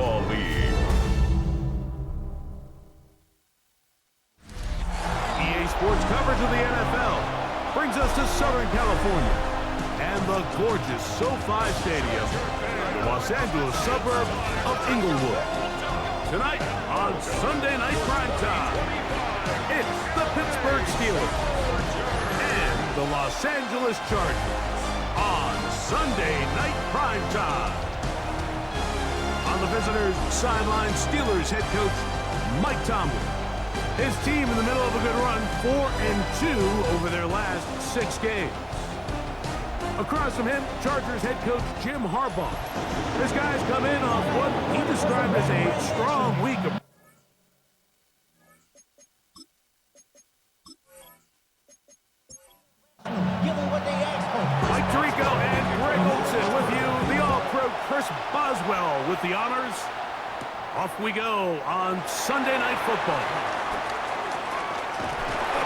Football League. EA Sports coverage of the NFL brings us to Southern California and the gorgeous SoFi Stadium in the Los Angeles suburb of Inglewood. Tonight on Sunday Night Primetime, it's the Pittsburgh Steelers and the Los Angeles Chargers on Sunday Night Primetime. On the visitors' sideline, Steelers head coach Mike Tomlin. His team in the middle of a good run, 4-2 over their last 6 games. Across from him, Chargers head coach Jim Harbaugh. His guys come in off what he described as a strong week of Mike Tirico and Greg Olsen with you. The All-Pro Chris Boswell with the honors. Off we go on Sunday Night Football.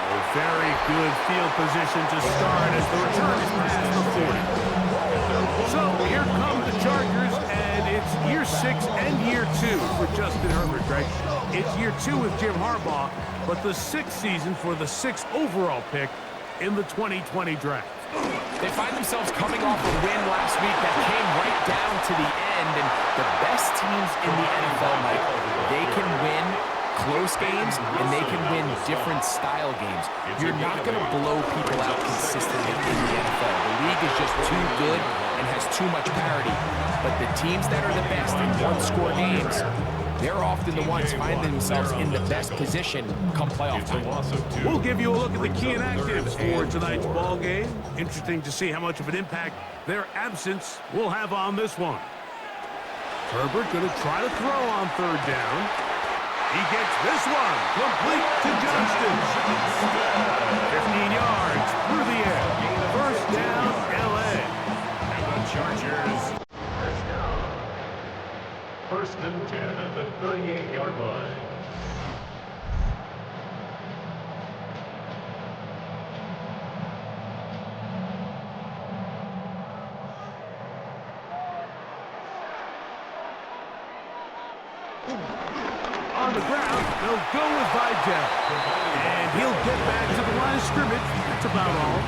A very good field position to start as the return is past the 40. So here come the Chargers, and it's year 6 and year 2 for Justin Herbert, Greg. It's year 2 with Jim Harbaugh, but the 6th season for the 6th overall pick in the 2020 draft. They find themselves coming off a win last week that came right down to the end, and the best teams in the NFL, Mike, they can win close games, and they can win different style games. You're not going to blow people out consistently in the NFL. The league is just too good and has too much parity. But the teams that are the best in one-score games, they're often the ones finding themselves in the best position come playoff time. We'll give you a look at the key inactives for tonight's ball game. Interesting to see how much of an impact their absence will have on this one. Herbert going to try to throw on 3rd down. He gets this one complete to Johnston. 15 yards through the air. 1st down, LA. And the Chargers. 1st and 10 at the 38-yard line. On the ground, they'll go with Vidal. And he'll get back to the line of scrimmage. That's about all.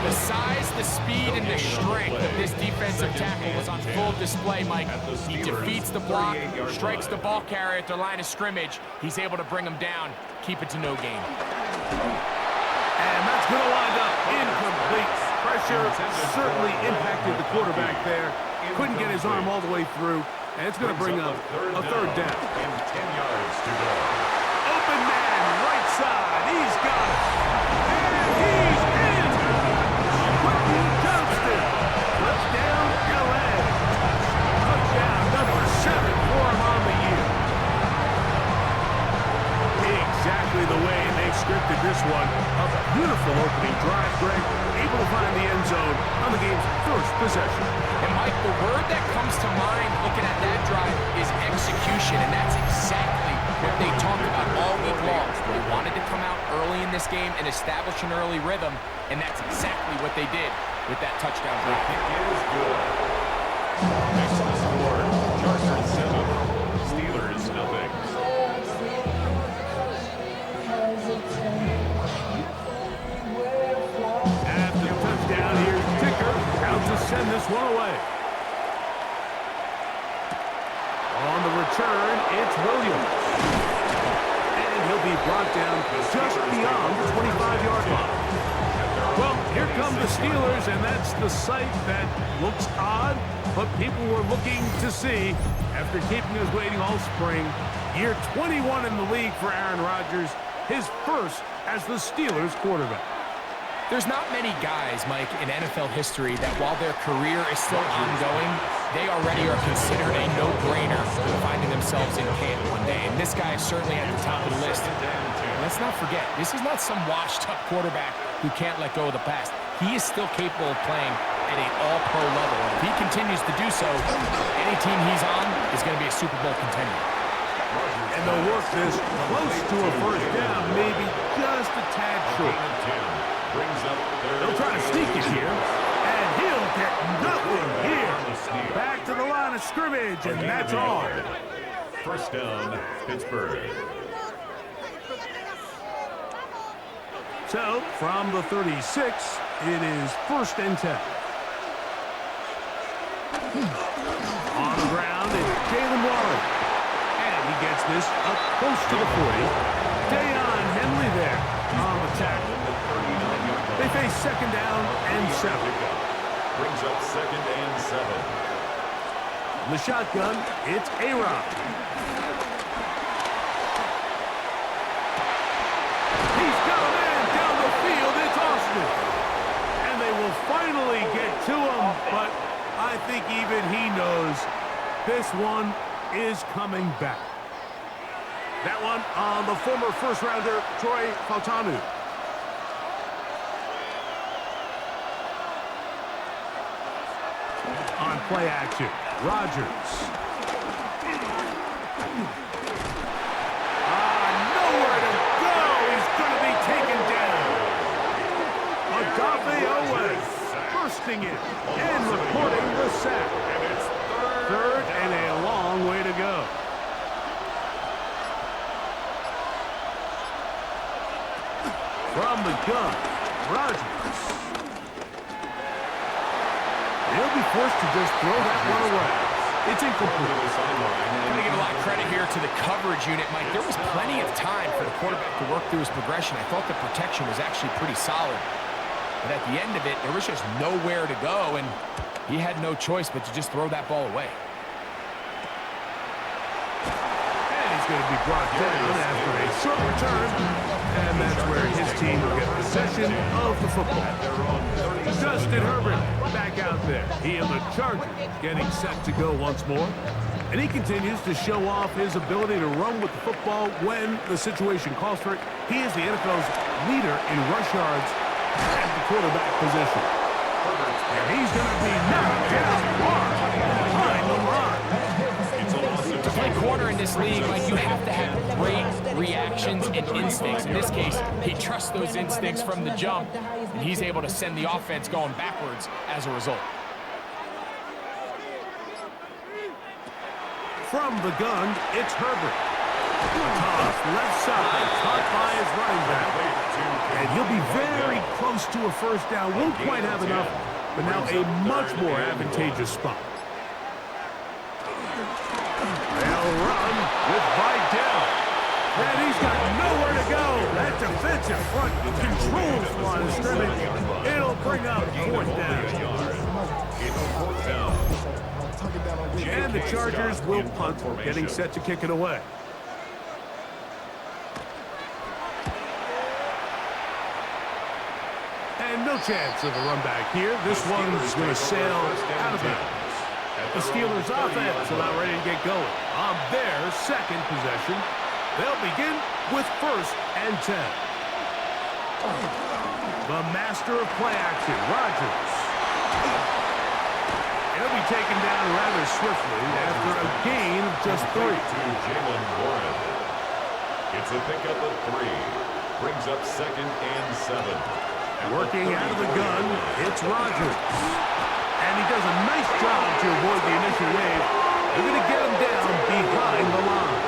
The size, the speed, and the strength of this defensive tackle was on full display, Mike. He defeats the block, strikes the ball carrier at the line of scrimmage. He's able to bring him down, keep it to no gain. And that's going to wind up incomplete. Pressure certainly impacted the quarterback there. Couldn't get his arm all the way through. And it's going to bring up a 3rd down. And 10 yards to go. Open man, right side. He's got it. And he's in. Quentin Johnston. Touchdown, LA. Touchdown number 7 for him on the year. Exactly the way they scripted this one. A beautiful opening drive, Greg. Able to find the end zone on the game's 1st possession. And Mike, the word that comes to mind looking at that drive is execution, and that's exactly what they talked about all week long. They wanted to come out early in this game and establish an early rhythm, and that's exactly what they did with that touchdown drive. The kick is good. Next to the score, Chargers 7, Steelers nothing. After the touchdown, here's Ticker out to send this one away. On the return, it's Williams. And he'll be brought down just beyond the 25-yard line. Well, here come the Steelers, and that's the sight that looks odd, but people were looking to see after keeping us waiting all spring. Year 21 in the league for Aaron Rodgers, his first as the Steelers quarterback. There's not many guys, Mike, in NFL history that while their career is still ongoing, they already are considered a no-brainer finding themselves in camp one day. And this guy is certainly at the top of the list. And let's not forget, this is not some washed-up quarterback who can't let go of the past. He is still capable of playing at an all-pro level. And if he continues to do so, any team he's on is going to be a Super Bowl contender. And they'll work this close to a 1st down, maybe just a tad short. Brings up They'll try to sneak it here, and he'll get nothing here. Back to the line of scrimmage, and that's all. First down, Pittsburgh. So, from the 36, it is 1st and 10. On the ground, it's Jalen Warren. And he gets this up close to the 40. Dayon Henley there on the tackle. They face 2nd down and 7. Brings up 2nd and 7. In the shotgun, it's A-Rod. He's got a man down the field. It's Austin. And they will finally get to him, but I think even he knows this one is coming back. That one on the former first-rounder, Troy Fautanu. On play action, Rodgers. Nowhere to go. He's going to be taken down. Agape Owens bursting in and recording the sack. Third and a long way to go. From the gun, Rodgers. He'll be forced to just throw that one away. It's incomplete. I'm going to give a lot of credit here to the coverage unit, Mike. There was plenty of time for the quarterback to work through his progression. I thought the protection was actually pretty solid. But at the end of it, there was just nowhere to go, and he had no choice but to just throw that ball away. And he's going to be brought down after a short return. And that's where his team will get possession of the football. Justin Herbert back out there. He and the Chargers getting set to go once more. And he continues to show off his ability to run with the football when the situation calls for it. He is the NFL's leader in rush yards at the quarterback position. And he's going to be knocked down hard behind the line. To play corner in this league, Mike, you have to have great reactions and instincts. In this case, he trusts those instincts from the jump, and he's able to send the offense going backwards as a result. From the gun, it's Herbert. Toss left side, caught by his running back. And he'll be very close to a first down. Won't quite have enough, but now a much more advantageous spot. They'll run with Vidal. And he's got nowhere to go. That defensive front controls the line of scrimmage. It'll bring up 4th down. And the Chargers will punt, getting set to kick it away. And no chance of a run back here. This one's going to sail out of bounds. The Steelers' offense about ready to get going. On their 2nd possession, they'll begin with 1st and 10. The master of play action, Rodgers. He'll be taken down rather swiftly after a gain of just 3. Jalen Warren. It's a pickup of 3. Brings up 2nd and 7. Working out of the gun, it's Rodgers. And he does a nice job to avoid the initial wave. They're going to get him down behind the line.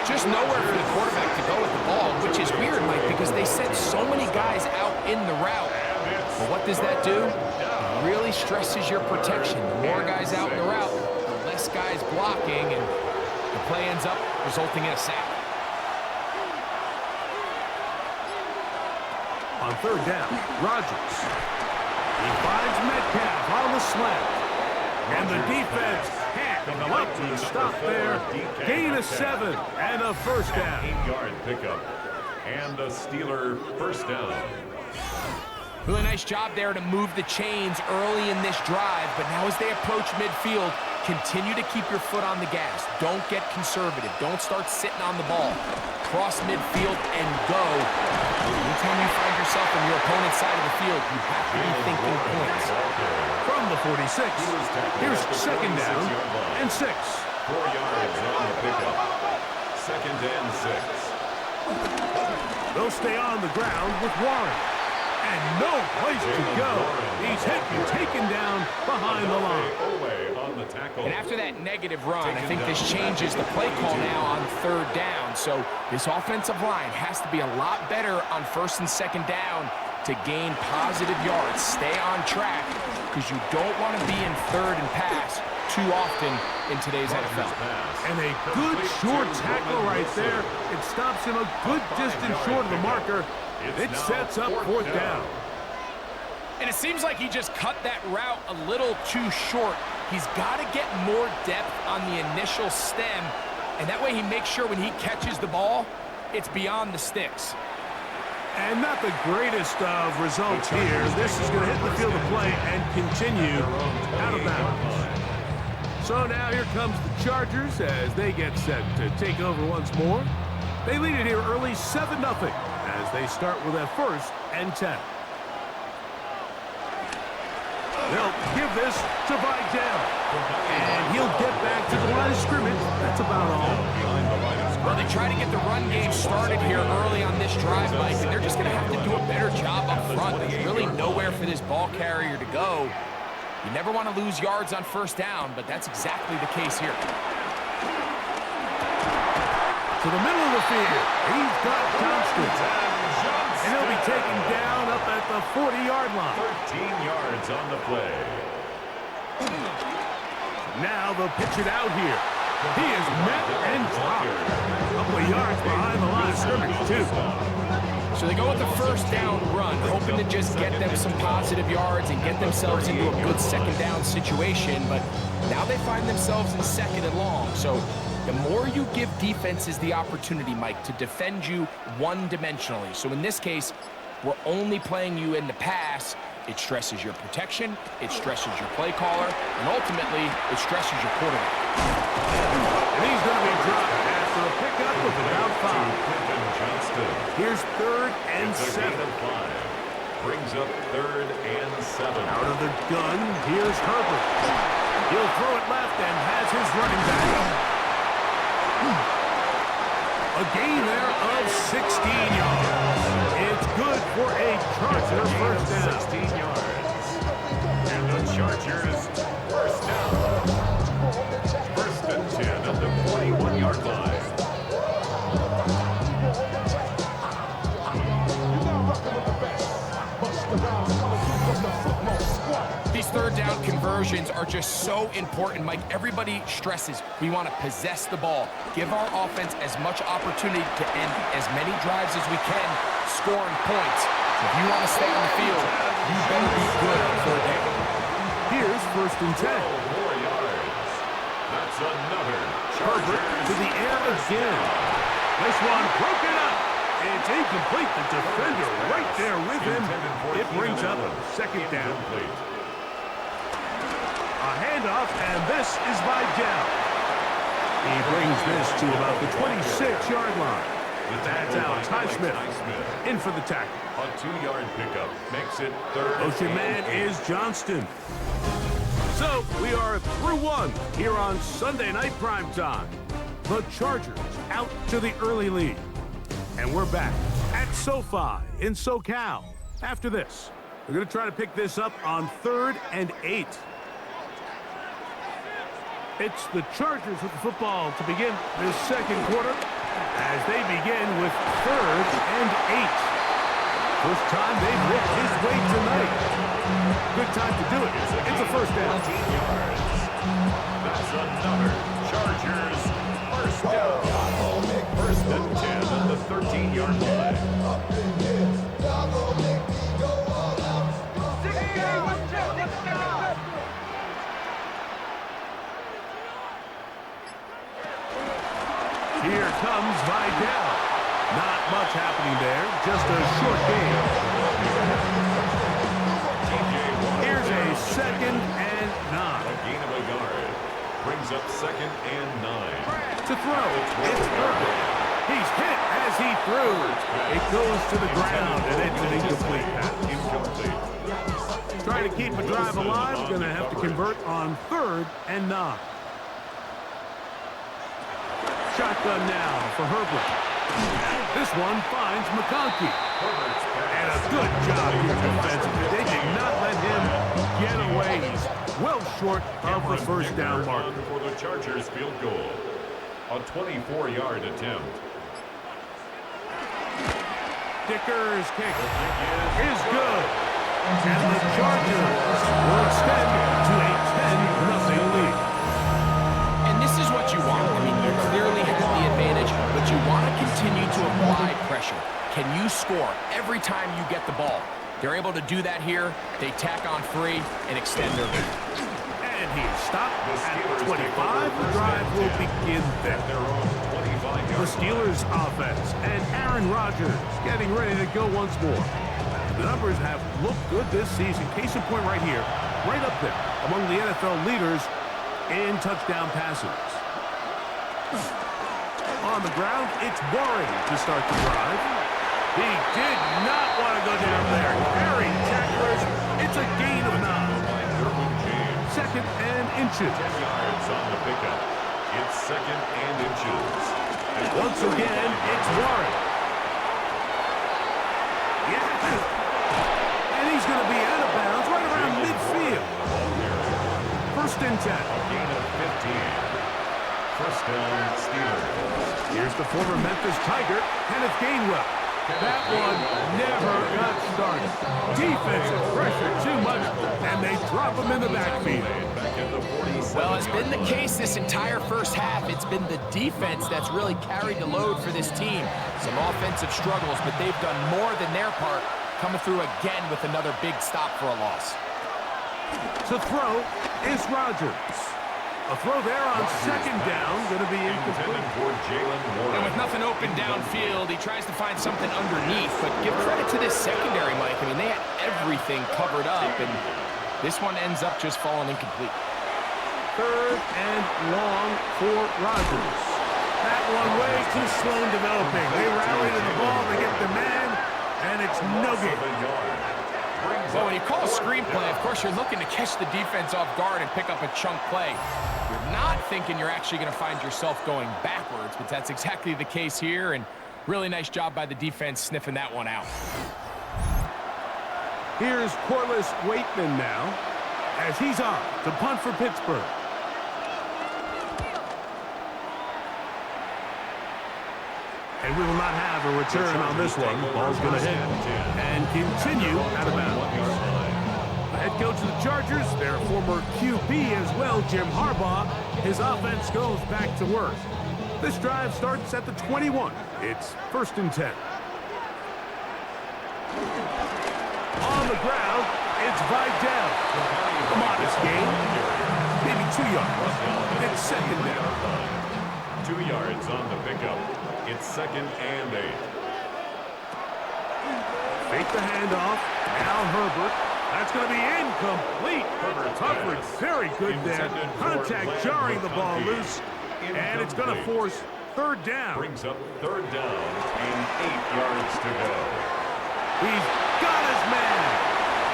Just nowhere for the quarterback to go with the ball, which is weird, Mike, because they sent so many guys out in the route. But what does that do? It really stresses your protection. The more guys out in the route, the less guys blocking, and the play ends up resulting in a sack. On 3rd down, Rodgers. He finds Metcalf on the slant. And the defense can't come up to the stop there. Gain of 7 and a first down. 8-yard pickup. And a Steeler first down. Really nice job there to move the chains early in this drive, but now as they approach midfield, continue to keep your foot on the gas. Don't get conservative. Don't start sitting on the ball. Cross midfield and go. Anytime you find yourself on your opponent's side of the field, you have to be thinking points. From the 46, here's 2nd down and 6. 4 yards on the pickup. 2nd and 6. They'll stay on the ground with Warren. And no place to go. He's hit and taken down behind the line. And after that negative run, I think this changes the play call now on third down. So this offensive line has to be a lot better on first and second down to gain positive yards. Stay on track because you don't want to be in third and pass too often in today's NFL. And a good short tackle right there. It stops him a good distance short of the marker. It sets up fourth down. And it seems like he just cut that route a little too short. He's got to get more depth on the initial stem, and that way he makes sure when he catches the ball, it's beyond the sticks. And not the greatest of results here. This is going to hit the field of play and continue out of bounds. So now here comes the Chargers as they get set to take over once more. They lead it here early 7-0 as they start with a 1st and 10. They'll give this to Vidal. And he'll get back to the line of scrimmage. That's about all. Well, they try to get the run game started here early on this drive, Mike, and they're just going to have to do a better job up front. There's really nowhere for this ball carrier to go. You never want to lose yards on first down, but that's exactly the case here. To the middle of the field. He's got Johnston. And he'll be taken down up at the 40-yard line. 13 yards on the play. Now they'll pitch it out here. He is met and dropped. A couple of yards behind the line of scrimmage, too. So they go with the first down run, hoping to just get them some positive yards and get themselves into a good second down situation, but now they find themselves in second and long. So the more you give defenses the opportunity, Mike, to defend you one-dimensionally. So in this case, we're only playing you in the pass. It stresses your protection, it stresses your play caller, and ultimately, it stresses your quarterback. And he's going to be dropped after a pickup with about 5. Here's 3rd and 7. Brings up 3rd and 7. Out of the gun, here's Herbert. He'll throw it left and has his running back. A gain there of 16 yards. It's good for a Charger first down. 16 yards. And the Chargers first down. 1st and 10 at the 41-yard line. These third down conversions are just so important, Mike. Everybody stresses we want to possess the ball, give our offense as much opportunity to end as many drives as we can, scoring points. If you want to stay on the field, you better be good on third down. Here's 1st and 10. 4 yards. That's another Charger to the air again. This one broken up. It's incomplete. The defender right there with him. It brings up 2nd down. A handoff, and this is Vidal. He brings this to about the 26-yard line. That's out. Highsmith in for the tackle. A 2-yard pickup makes it 3rd. Ocean man is Johnston. So we are through one here on Sunday Night Primetime. The Chargers out to the early lead. And we're back at SoFi in SoCal. After this, we're going to try to pick this up on 3rd and 8. It's the Chargers with the football to begin this second quarter as they begin with 3rd and 8. First time they've hit his way tonight. Good time to do it. It's a first down. 19 yards. That's another Chargers first down. 1st and 10 at the 13-yard line. Here comes Vidal. Not much happening there, just a short game. Here's a 2nd and 9. A gain of a yard. Brings up 2nd and 9. To throw, it's Herbert. He's hit as he throws. It goes to the ground, and it's an incomplete pass. Incomplete. Trying to keep a drive alive, going to have to convert on 3rd and 9. Shotgun now for Herbert. This one finds McConkey. And a good job here defensively. They did not let him get away. He's well short of the first down mark. For the Chargers field goal. A 24-yard attempt. Dicker's kick is good. And the Chargers will extend to a 10-0 lead. And this is what you want. I mean, you clearly have the advantage, but you want to continue to apply pressure. Can you score every time you get the ball? They're able to do that here. They tack on 3 and extend their lead. And he is stopped at 25. The drive will begin there. The Steelers offense and Aaron Rodgers getting ready to go once more. The numbers have looked good this season. Case in point right here, right up there among the NFL leaders in touchdown passes. On the ground, it's Warren to start the drive. He did not want to go down there. Carrying tacklers. It's a gain of 9. Second and inches. 10 yards on the pickup. It's second and inches. And once again, it's Warren. Yeah. And he's going to be out of bounds right around midfield. First and 10. A gain of 15. First down, Steelers. Here's the former Memphis Tiger, Kenneth Gainwell. That one never got started. Defensive pressure too much, and they drop him in the backfield. Well, it's been the case this entire first half. It's been the defense that's really carried the load for this team. Some offensive struggles, but they've done more than their part, coming through again with another big stop for a loss. To throw is Rodgers. A throw there on second down, going to be incomplete. And with nothing open downfield, he tries to find something underneath, but give credit to this secondary, Mike. I mean, they had everything covered up, and this one ends up just falling incomplete. Third and long for Rodgers. That one way too slow in developing. They rally to the ball, they get the man, and it's no good. Well, when you call a screenplay, of course, you're looking to catch the defense off guard and pick up a chunk play. You're not thinking you're actually going to find yourself going backwards, but that's exactly the case here, and really nice job by the defense sniffing that one out. Here's Corliss Waitman now, as he's on to punt for Pittsburgh. And we will not have a return on this one. Ball's going to hit and continue out of bounds. The head coach of the Chargers, their former QB as well, Jim Harbaugh, his offense goes back to work. This drive starts at the 21. It's first and 10. On the ground, it's Vidal. A modest gain. Maybe 2 yards. It's second down. 2 yards on the pickup. It's second and 8. Fake the handoff. Now Herbert. That's going to be incomplete. Coverage very good there. Contact jarring the ball loose. And it's going to force third down. Brings up third down and 8 yards to go. He's got his man.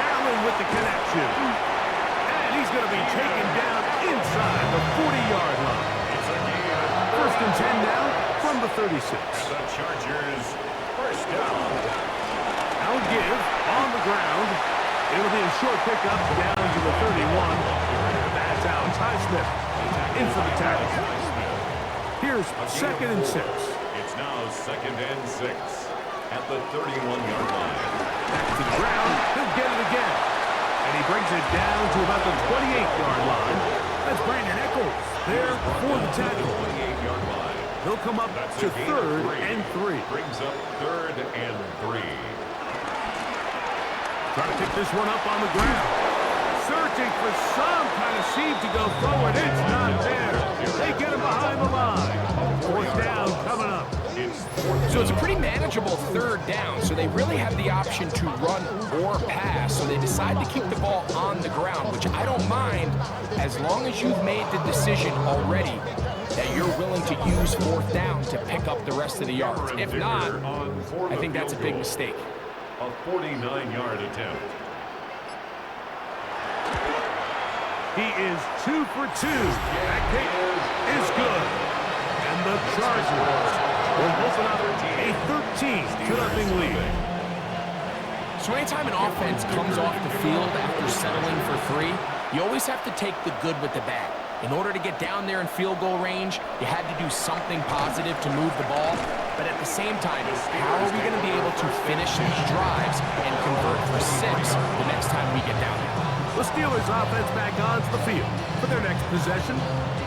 Allen with the connection. And he's going to be taken down inside the 40-yard line. First and 10 now from the 36. The Chargers first down. I'll give on the ground. It'll be a short pickup down to the 31. That's Alex Highsmith in for the tackle. Here's second and 6. It's now second and 6 at the 31-yard line. Back to the ground. He'll get it again. And he brings it down to about the 28-yard line. That's Brandon Echols there for the tackle. 28-yard line. He'll come up to third and 3. Brings up third and 3. Trying to pick this one up on the ground. Searching for some kind of seam to go forward. It's not there. They get him behind the line. Fourth down coming up. So it's a pretty manageable third down, so they really have the option to run or pass, so they decide to keep the ball on the ground, which I don't mind as long as you've made the decision already that you're willing to use fourth down to pick up the rest of the yards. If not, I think that's a big mistake. A 49-yard attempt. He is 2 for 2. That kick is good. And the Chargers will open up a 13-0 lead. So anytime an offense comes off the field after settling for 3, you always have to take the good with the bad. In order to get down there in field goal range, you had to do something positive to move the ball. But at the same time, how are we going to be able to finish these drives and convert for 6 the next time we get down there? The Steelers offense back onto the field for their next possession.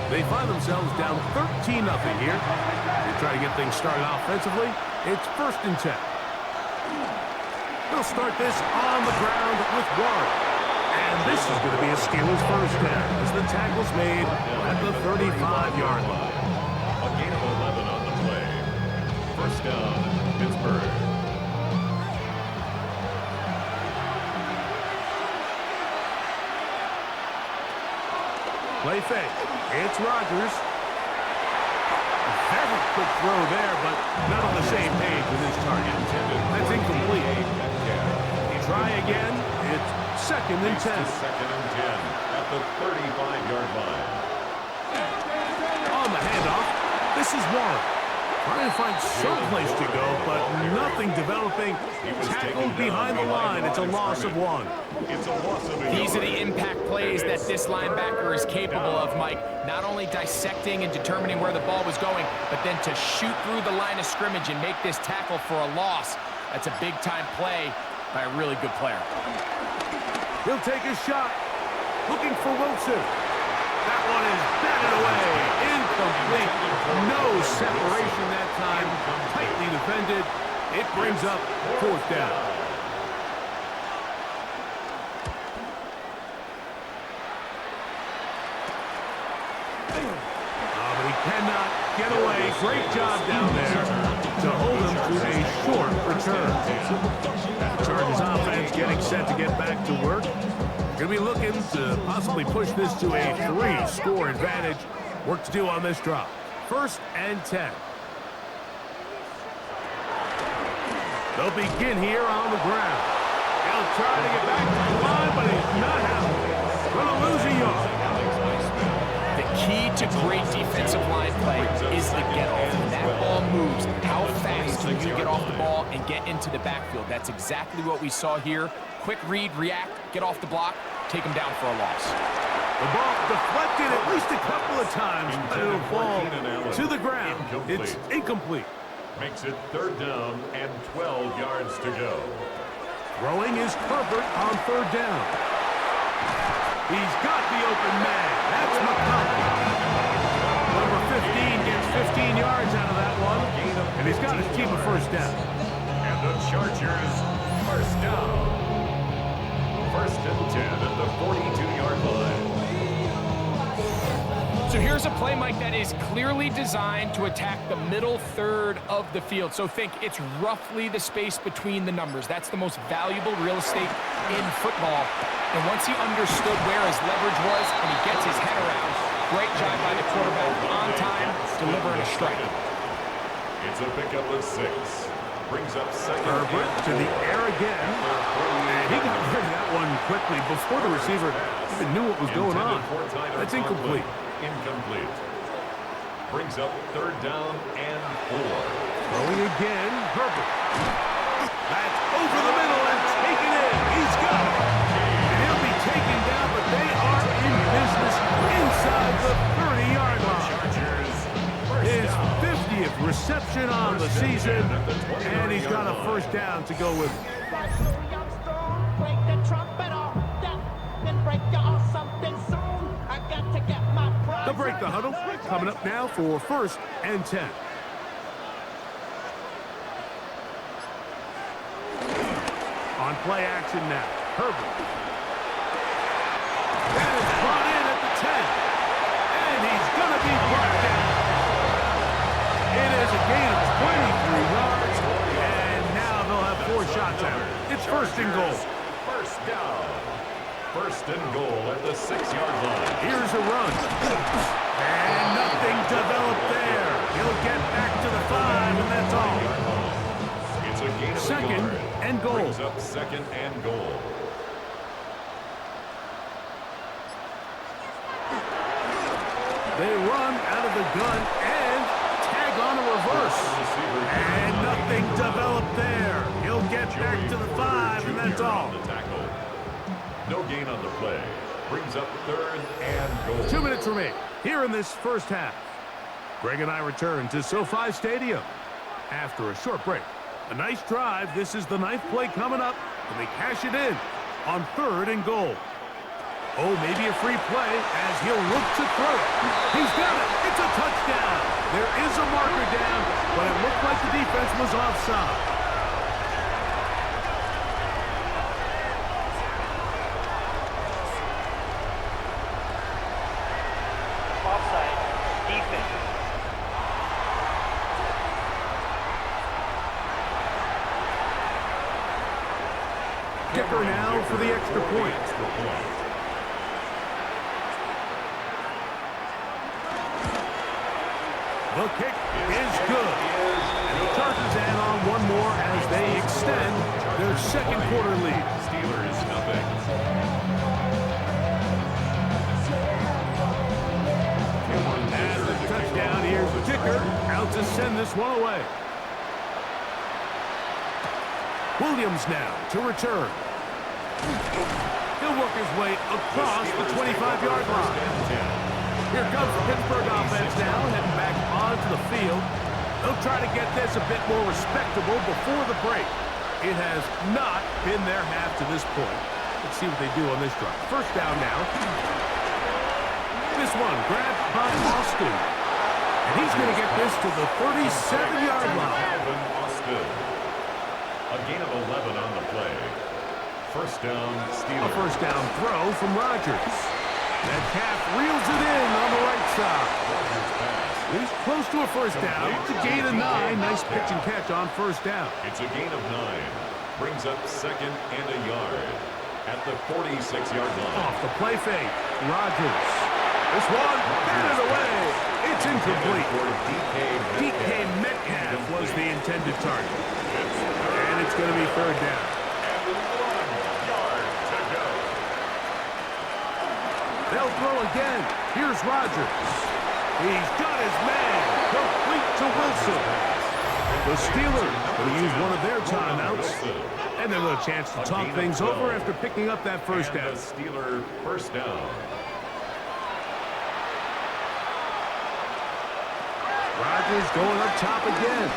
They find themselves down 13-0 here. They try to get things started offensively. It's 1st and 10. They'll start this on the ground with Warren. And this is going to be a Steelers first down as the tackle's made at the 35-yard line. A gain of 11 on the play. First down, Pittsburgh. Play fake. It's Rodgers. Very quick throw there, but not on the same page with his target. That's incomplete. Try again. It's 2nd and 10. 2nd and 10 at the 35-yard line. On the handoff, this is Warren. Trying to find some place to go, but nothing developing. Tackled behind the line. It's a loss of 1. It's a loss of 1. These are the impact plays that this linebacker is capable of, Mike. Not only dissecting and determining where the ball was going, but then to shoot through the line of scrimmage and make this tackle for a loss. That's a big-time play by a really good player. He'll take a shot. Looking for Wilson. That one is batted away. Incomplete. No separation that time. Tightly defended. It brings up 4th down. But he cannot get away. Great job down there to hold him to a short return. Chargers offense getting set to get back to work. Going to be looking to possibly push this to a 3-score advantage. Work to do on this drop. 1st and 10. They'll begin here on the ground. He'll try to get back to the line, but he's not happening. Going to lose a yard. The key to great defensive line play is the get-off. When that ball moves, how fast can you get off the ball and get into the backfield? That's exactly what we saw here. Quick read, react, get off the block, take him down for a loss. The ball deflected at least a couple of times, but it'll fall to the ground. It's incomplete. Makes it 3rd down and 12 yards to go. Throwing is Herbert on 3rd down. He's got the open man. That's McCollum. Number 15 gets 15 yards out of that one, and he's got his team a 1st down. And the Chargers, 1st down. 1st and 10 at the 42-yard line. So here's a play, Mike, that is clearly designed to attack the middle 3rd of the field. So think it's roughly the space between the numbers. That's the most valuable real estate in football. And once he understood where his leverage was and he gets his head around, great job by the quarterback on time, delivering a strike. It's a pickup of 6. Brings up 2nd. Herbert to the air again. And he got rid of that one quickly before the receiver even knew what was going on. That's incomplete. Incomplete. Brings up 3rd down and 4. Throwing again, Herbert. That's over the middle and taken in. He's got it. And he'll be taken down, but they are in business inside the 30-yard line. His 50th reception on the season, and he's got a 1st down to go with. They'll break the huddle. Coming up now for 1st and 10. On play action now. Herbert. And it's brought in at the 10. And he's going to be brought down. It is a gain of 23 yards. And now they'll have 4 shots at it. It's 1st and goal. 1st down. 1st and goal at the 6-yard line. Here's a run. And nothing developed there. He'll get back to the 5, and that's all. It's a gain of 2nd and goal. Brings up 2nd and goal. They run out of the gun and tag on a reverse. reverse. And nothing developed there. He'll get back to the 5, and that's all. No gain on the play. Brings up 3rd and goal. 2 minutes remain here in this first half. Greg and I return to SoFi Stadium after a short break. A nice drive. This is the 9th play coming up, and they cash it in on 3rd and goal. Oh, maybe a free play as he'll look to throw it. He's got it. It's a touchdown. There is a marker down, but it looked like the defense was offside. Offside. Defense. Kicker now for the extra point. The kick is good. And the Chargers add on one more as they extend their second quarter lead. Steelers nothing. And the touchdown, here's the kicker, out to send this one away. Williams now to return. He'll work his way across the 25-yard line. Here comes the Pittsburgh offense now, heading back onto the field. They'll try to get this a bit more respectable before the break. It has not been their half to this point. Let's see what they do on this drive. First down now. This one grabbed by Austin. And he's going to get this to the 37-yard line. Austin. A gain of 11 on the play. First down, Steelers. A first down throw from Rodgers. That calf reels it in on the right side. He's close to a first down. It's a gain of 9. Nice pitch and catch on first down. It's a gain of 9. Brings up 2nd and a yard at the 46-yard line. Off the play fake. Rodgers. This one batted away. It's incomplete. DK Metcalf was the intended target. And it's going to be 3rd down. They'll throw again. Here's Rodgers. He's got his man. Complete to Wilson. The Steelers will use one of their timeouts. And they'll have a chance to talk things over after picking up that first down. The Steeler first down. Rodgers going up top again.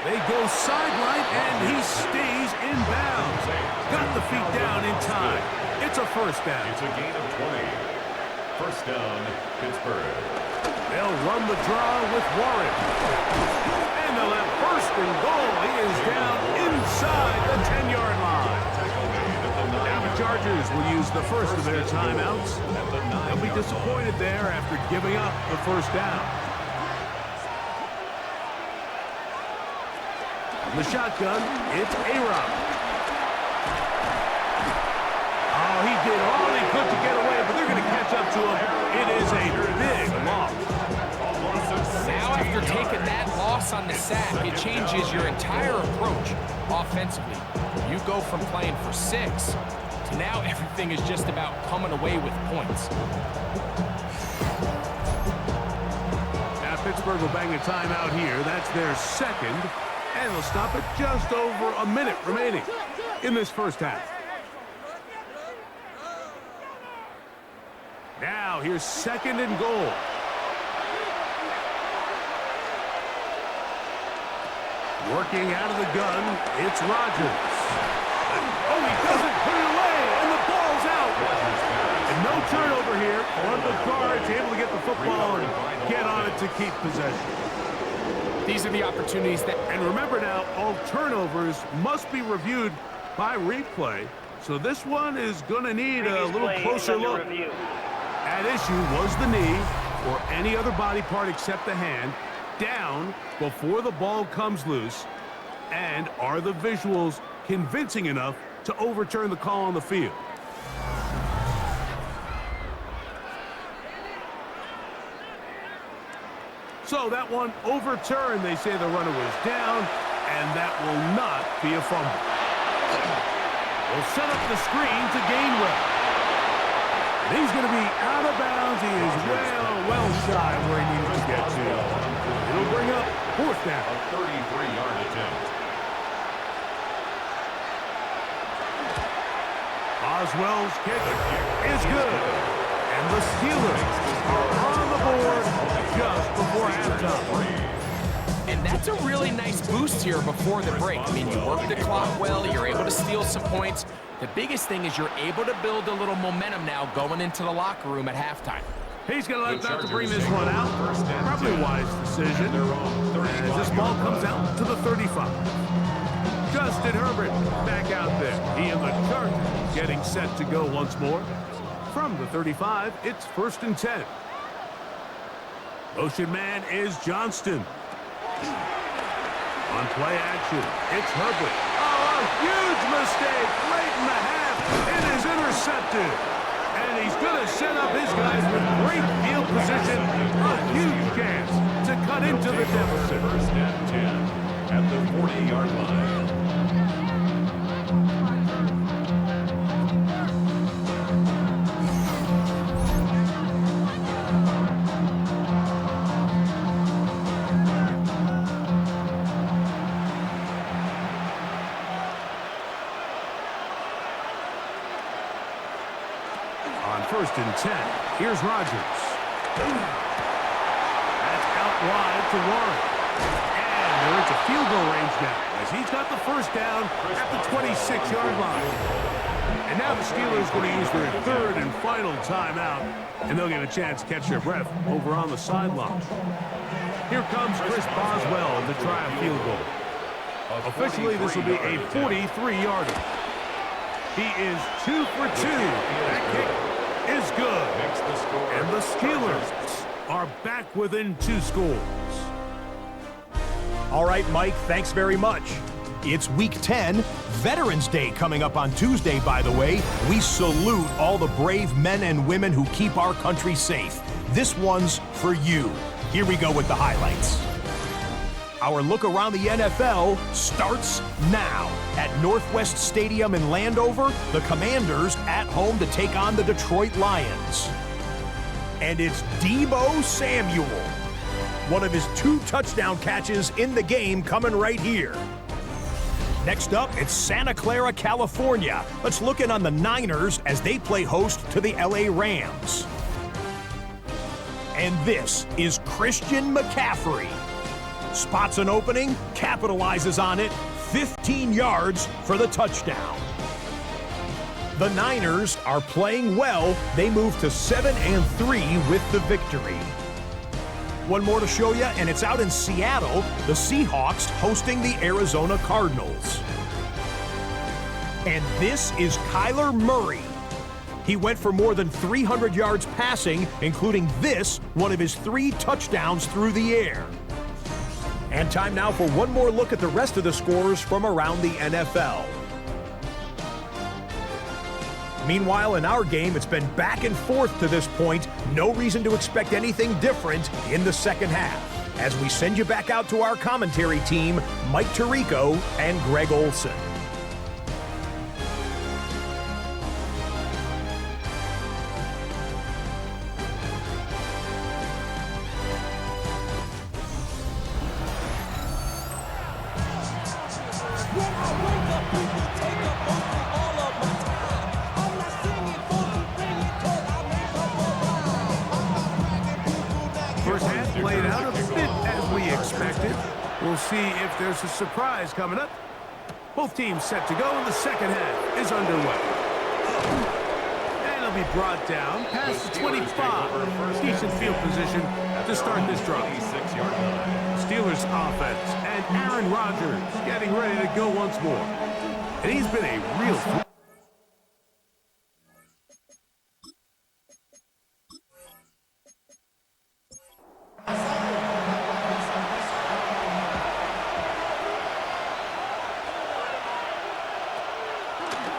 They go sideline, and he stays in bounds. Got the feet down in time. It's a first down. It's a gain of 20. First down, Pittsburgh. They'll run the draw with Warren. And they'll have first and goal. He is down inside the 10-yard line. Now the Chargers will use the first of their timeouts. They'll be disappointed there after giving up the first down. In the shotgun, it's A-Rob. Oh, he did all he could to get away, but they're going to catch up to him. It is a big loss. Now after taking that loss on the sack, it changes your entire approach offensively. You go from playing for 6 to now everything is just about coming away with points. Now Pittsburgh will bang a timeout here. That's their second. And they'll stop it just over a minute remaining in this first half. Now here's 2nd and goal. Working out of the gun, it's Rodgers. Oh, he doesn't put it away, and the ball's out. And no turnover here. One of the guards able to get the football and get on it to keep possession. These are the opportunities that... And remember now, all turnovers must be reviewed by replay. So this one is going to need a little closer look. At issue was the knee, or any other body part except the hand, down before the ball comes loose. And are the visuals convincing enough to overturn the call on the field? So that one overturned. They say the runner was down, and that will not be a fumble. They'll set up the screen to Gainwell. And he's going to be out of bounds. He is well shy where he needs to get to. fourth down. A 33-yard attempt. Oswell's kick is good. And the Steelers are on the board just before halftime. And that's a really nice boost here before the break. I mean, you work the clock well, you're able to steal some points. The biggest thing is you're able to build a little momentum now going into the locker room at halftime. He's going to let to bring this one out. Probably a wise decision. As this ball comes out to the 35. Justin Herbert back out there. He and the Chargers getting set to go once more. From the 35, it's 1st and 10. Motion man is Johnston. On play action, it's Herbert. Oh, a huge mistake late in the half. It is intercepted. And he's going to set up his guys with great field position. A huge chance to cut into the deficit. 1st and 10 at the 40-yard line. On 1st and 10, here's Rodgers. That's out wide to Warren. And they're into field goal range now as he's got the first down at the 26-yard line. And now the Steelers going to use their 3rd and final timeout, and they'll get a chance to catch their breath over on the sideline. Here comes Chris Boswell to try a field goal. Officially, this will be a 43-yarder. He is 2 for 2. That kick is good. And the Steelers are back within 2 scores. All right, Mike, thanks very much. It's Week 10, Veterans Day coming up on Tuesday, by the way. We salute all the brave men and women who keep our country safe. This one's for you. Here we go with the highlights. Our look around the NFL starts now. At Northwest Stadium in Landover, the Commanders at home to take on the Detroit Lions. And it's Deebo Samuel. One of his 2 touchdown catches in the game coming right here. Next up, it's Santa Clara, California. Let's look in on the Niners as they play host to the LA Rams. And this is Christian McCaffrey. Spots an opening, capitalizes on it, 15 yards for the touchdown. The Niners are playing well. They move to 7-3 with the victory. One more to show you, and it's out in Seattle, the Seahawks hosting the Arizona Cardinals. And this is Kyler Murray. He went for more than 300 yards passing, including this, one of his 3 touchdowns through the air. And time now for one more look at the rest of the scores from around the NFL. Meanwhile, in our game, it's been back and forth to this point. No reason to expect anything different in the second half. As we send you back out to our commentary team, Mike Tirico and Greg Olson. First half played out a bit as we expected. We'll see if there's a surprise coming up. Both teams set to go, and the second half is underway. And it'll be brought down past the 25. Decent field position to start this drive. Steelers offense and Aaron Rodgers getting ready to go once more. And he's been a real...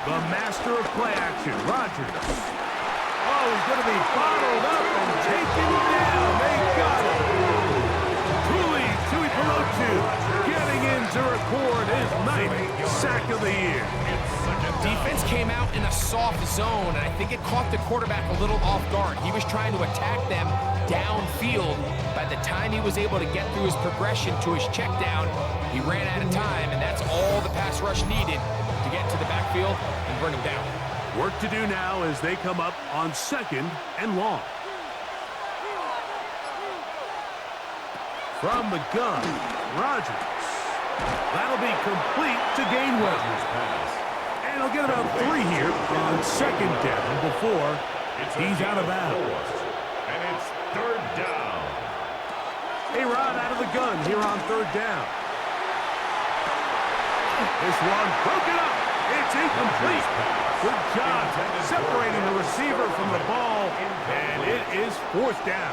The master of play action, Rodgers. Oh, he's going to be bottled up and taken down. They got him. Tui Pelotu getting in to record his 9th sack of the year. Defense came out in a soft zone, and I think it caught the quarterback a little off guard. He was trying to attack them downfield. By the time he was able to get through his progression to his check down, he ran out of time, and that's all the pass rush needed to get to the backfield and bring him down. Work to do now as they come up on 2nd and long. From the gun, Rodgers. That'll be complete to Gainwell. And he'll get about 3 here on 2nd down before he's out of bounds. And it's 3rd down. A-Rod out of the gun here on 3rd down. This one broken up. It's incomplete. Good job separating the receiver from the ball, and it is 4th down.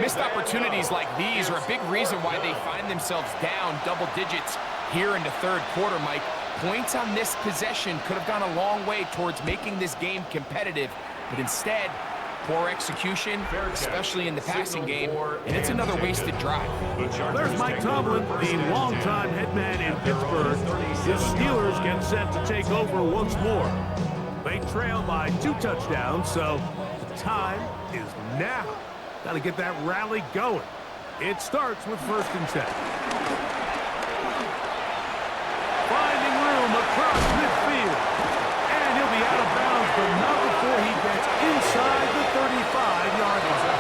Missed opportunities like these are a big reason why they find themselves down double digits here in the 3rd quarter, Mike. Points on this possession could have gone a long way towards making this game competitive, but instead, poor execution, especially in the passing game, and it's another wasted drive. There's Mike Tomlin, the longtime head man in Pittsburgh. The Steelers get set to take over once more. They trail by 2 touchdowns, so the time is now. Got to get that rally going. It starts with 1st and 10. Finding room across midfield. And he'll be out of bounds, but not before he gets inside the 35-yard line.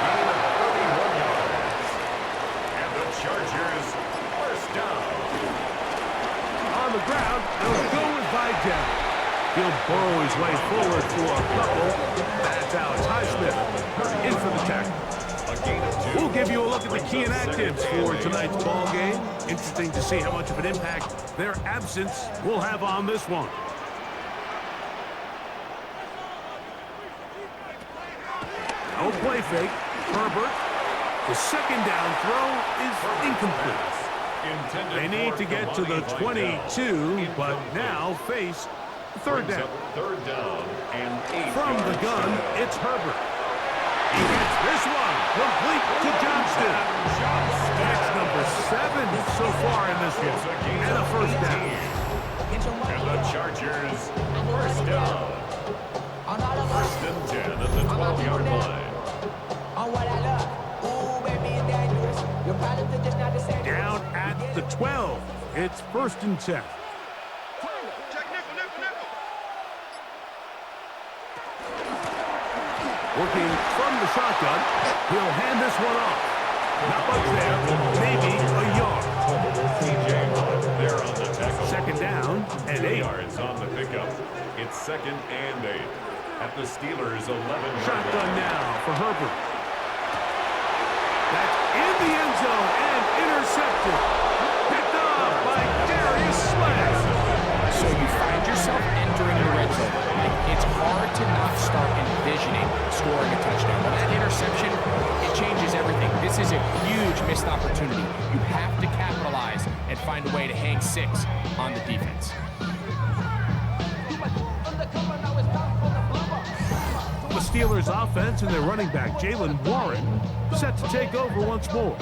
31 yards. And the Chargers first down. On the ground, they'll go with Vidal. He'll burrow his way forward for a couple. That's Alex Highsmith in for the tackle. We'll give you a look at the key inactives for tonight's ball game. Interesting to see how much of an impact their absence will have on this one. No play fake. Herbert. The 2nd down throw is incomplete. They need to get to the 22, but now face 3rd down. 3rd down and 8. From the gun, it's Herbert. He gets this one complete to Johnston. That's number 7 so far in this one. And a 1st down. And the Chargers first down. 1st and 10 at the 12-yard line. Down at the 12. It's 1st and 10. Working from the shotgun, he'll hand this one off. Not much there, maybe a yard. There on the tackle. 2nd down and 8 yards on the pickup. It's 2nd and 8 at the Steelers' 11-yard Shotgun line. now for Herbert. That's in the end zone and intercepted. Picked off by Darius Slay. So you find yourself entering the red zone. It's hard to not start envisioning scoring a touchdown. When that interception, it changes everything. This is a huge missed opportunity. You have to capitalize and find a way to hang 6 on the defense. The Steelers offense and their running back, Jalen Warren, set to take over once more.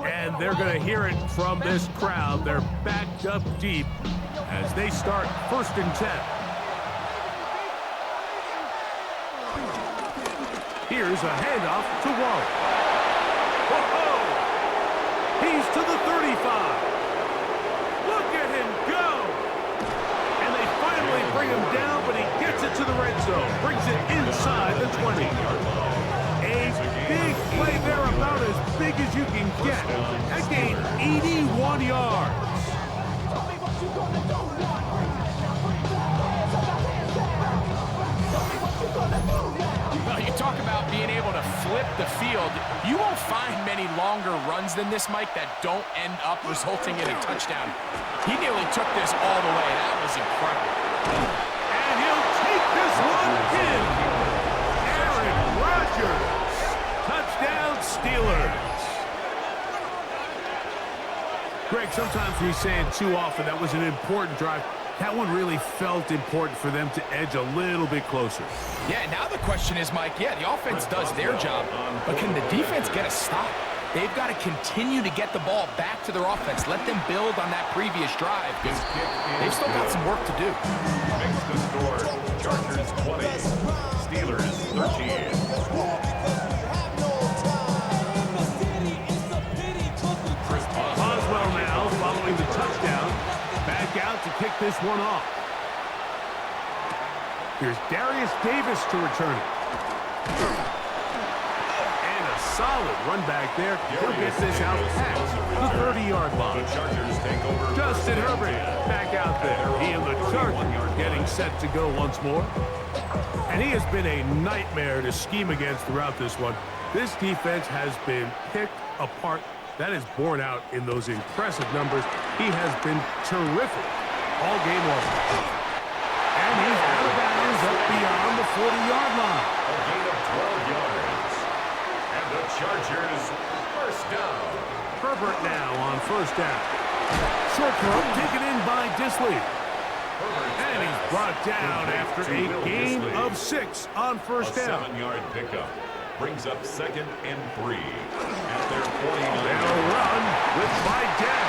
And they're going to hear it from this crowd. They're backed up deep as they start 1st and 10. Here's a handoff to Warren. Whoa! He's to the 35. Look at him go! And they finally bring him down, but he gets it to the red zone. Brings it inside the 20. A big play there, about as big as you can get. That gained 81 yards. Well, you talk about being able to flip the field. You won't find many longer runs than this, Mike, that don't end up resulting in a touchdown. He nearly took this all the way. That was incredible. And he'll take this one in. Aaron Rodgers. Touchdown, Steelers. Greg, sometimes we say it too often. That was an important drive. That one really felt important for them to edge a little bit closer. Yeah, now the question is, Mike, yeah, the offense does their job, but can the defense get a stop? They've got to continue to get the ball back to their offense. Let them build on that previous drive, because they've still got some work to do. Makes the score Chargers 20, Steelers 13. kick this one off. Here's Darius Davis to return it. And a solid run back there. He'll get this out past the 30-yard line. Justin Herbert back out there. He and the Chargers getting set to go once more. And he has been a nightmare to scheme against throughout this one. This defense has been picked apart. That is borne out in those impressive numbers. He has been terrific all game long. And he's out of bounds up beyond the 40-yard line. A gain of 12 yards. And the Chargers first down. Herbert now on first down. Short throw taken in by Disley. And he's brought down after a gain of 6 on first down. A 7-yard pickup brings up 2nd and 3 at their 49. They'll run with Vidal.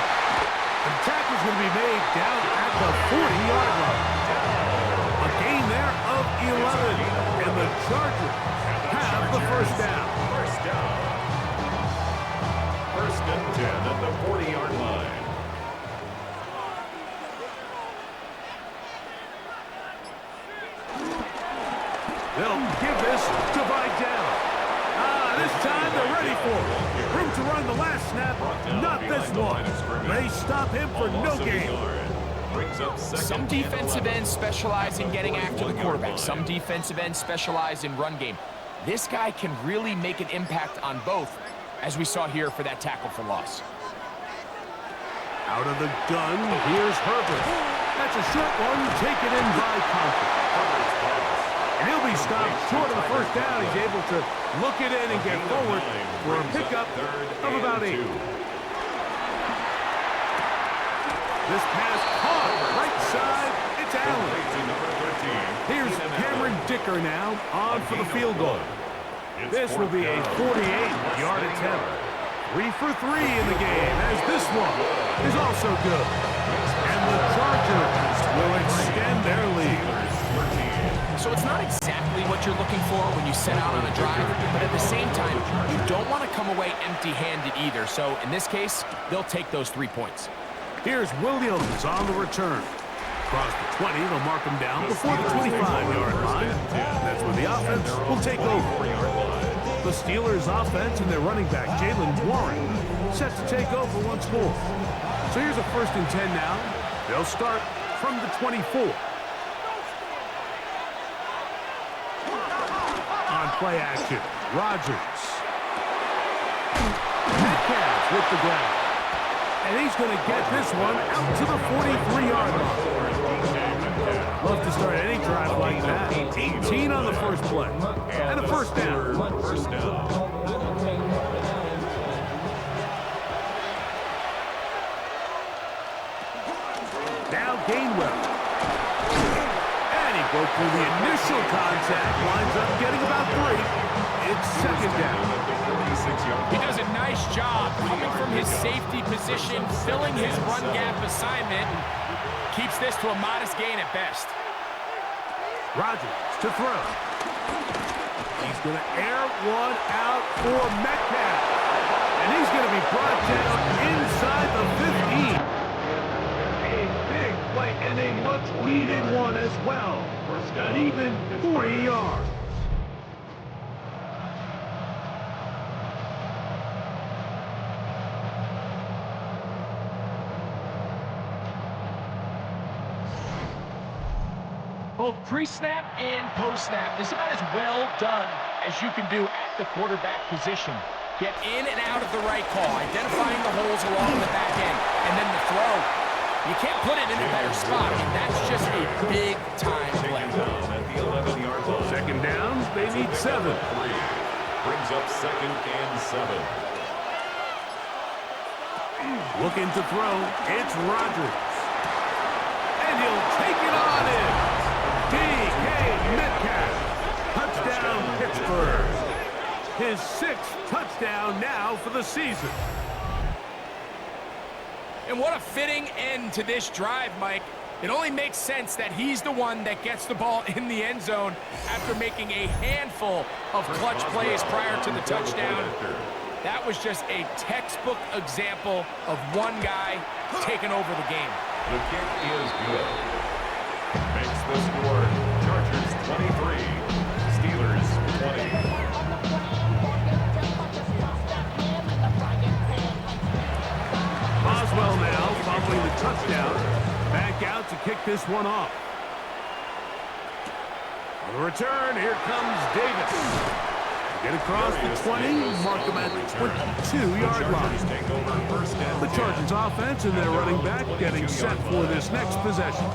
The tackle's going to be made down at the 40-yard line. A gain there of 11, and the Chargers have the first down. First down. 1st and 10 at the 40-yard line. They'll give this to Vidal. This time they're ready for it. Room to run the last snap, not this one. They stop him for no gain. Some defensive ends specialize in getting after the quarterback. Some defensive ends specialize in run game. This guy can really make an impact on both, as we saw here for that tackle for loss. Out of the gun, here's Herbert. That's a short one taken in by Conklin. And he'll be stopped short of the first down. He's able to look it in and get forward for a pickup of about 8. This pass caught right side. It's Allen. Here's Cameron Dicker now on for the field goal. This will be a 48-yard attempt. 3 for 3 in the game, as this one is also good. And the Chargers will extend their lead. So it's not exactly what you're looking for when you set out on a drive, but at the same time, you don't want to come away empty-handed either. So in this case, they'll take those 3 points. Here's Williams on the return. Across the 20, they'll mark him down before the 25-yard line. That's where the offense will take over. The Steelers' offense and their running back, Jalen Warren, set to take over once more. So here's a 1st and 10 now. They'll start from the 24. On play action, Rodgers. Metcalf with the grab. And he's going to get this one out to the 43-yard line. Love to start any drive like that. 18 on the first play. And a first down. Now Gainwell. And he broke through the initial contact. Winds up getting about 3. It's 2nd down. He does a nice job coming from his safety position, filling his run gap assignment, and keeps this to a modest gain at best. Rodgers to throw. He's going to air one out for Metcalf. And he's going to be brought down inside the 15. A big play and a much-needed one as well. An even 40 yards. Both pre-snap and post-snap is about as well done as you can do at the quarterback position. Get in and out of the right call, identifying the holes along the back end, and then the throw. You can't put it in a better spot. I mean, that's just a big-time play. At the 11-yard line. 2nd down, they need 7. Brings up 2nd and 7. Looking to throw, it's Rodgers. And he'll take it on in. DK Metcalf. Touchdown, Pittsburgh. His 6th touchdown now for the season. And what a fitting end to this drive, Mike. It only makes sense that he's the one that gets the ball in the end zone after making a handful of clutch plays prior to the touchdown. That was just a textbook example of one guy taking over the game. The kick is good. Makes the score Chargers 23, Steelers 20. Boswell now following the touchdown. Back out to kick this one off. On the return, here comes Davis. Get across the 20, mark them at the 22-yard line. The Chargers offense and their running back getting set for this next possession.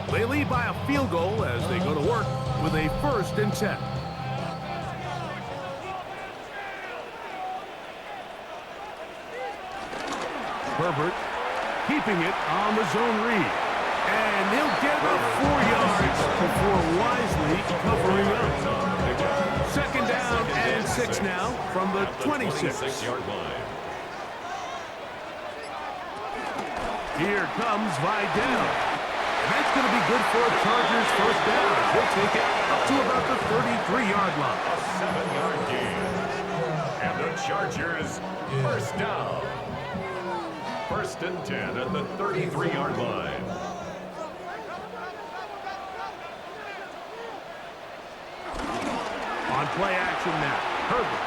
They lead by a field goal as they go to work with a 1st and 10. Herbert keeping it on the zone read. And he'll get about 4 yards before wisely covering up. 2nd down and 6 now from the 26-yard line. Here comes Vidal. And that's going to be good for a Chargers 1st down. He'll take it up to about the 33-yard line. A 7-yard gain. And the Chargers 1st down. 1st and 10 at the 33-yard line. On play action now, Herbert.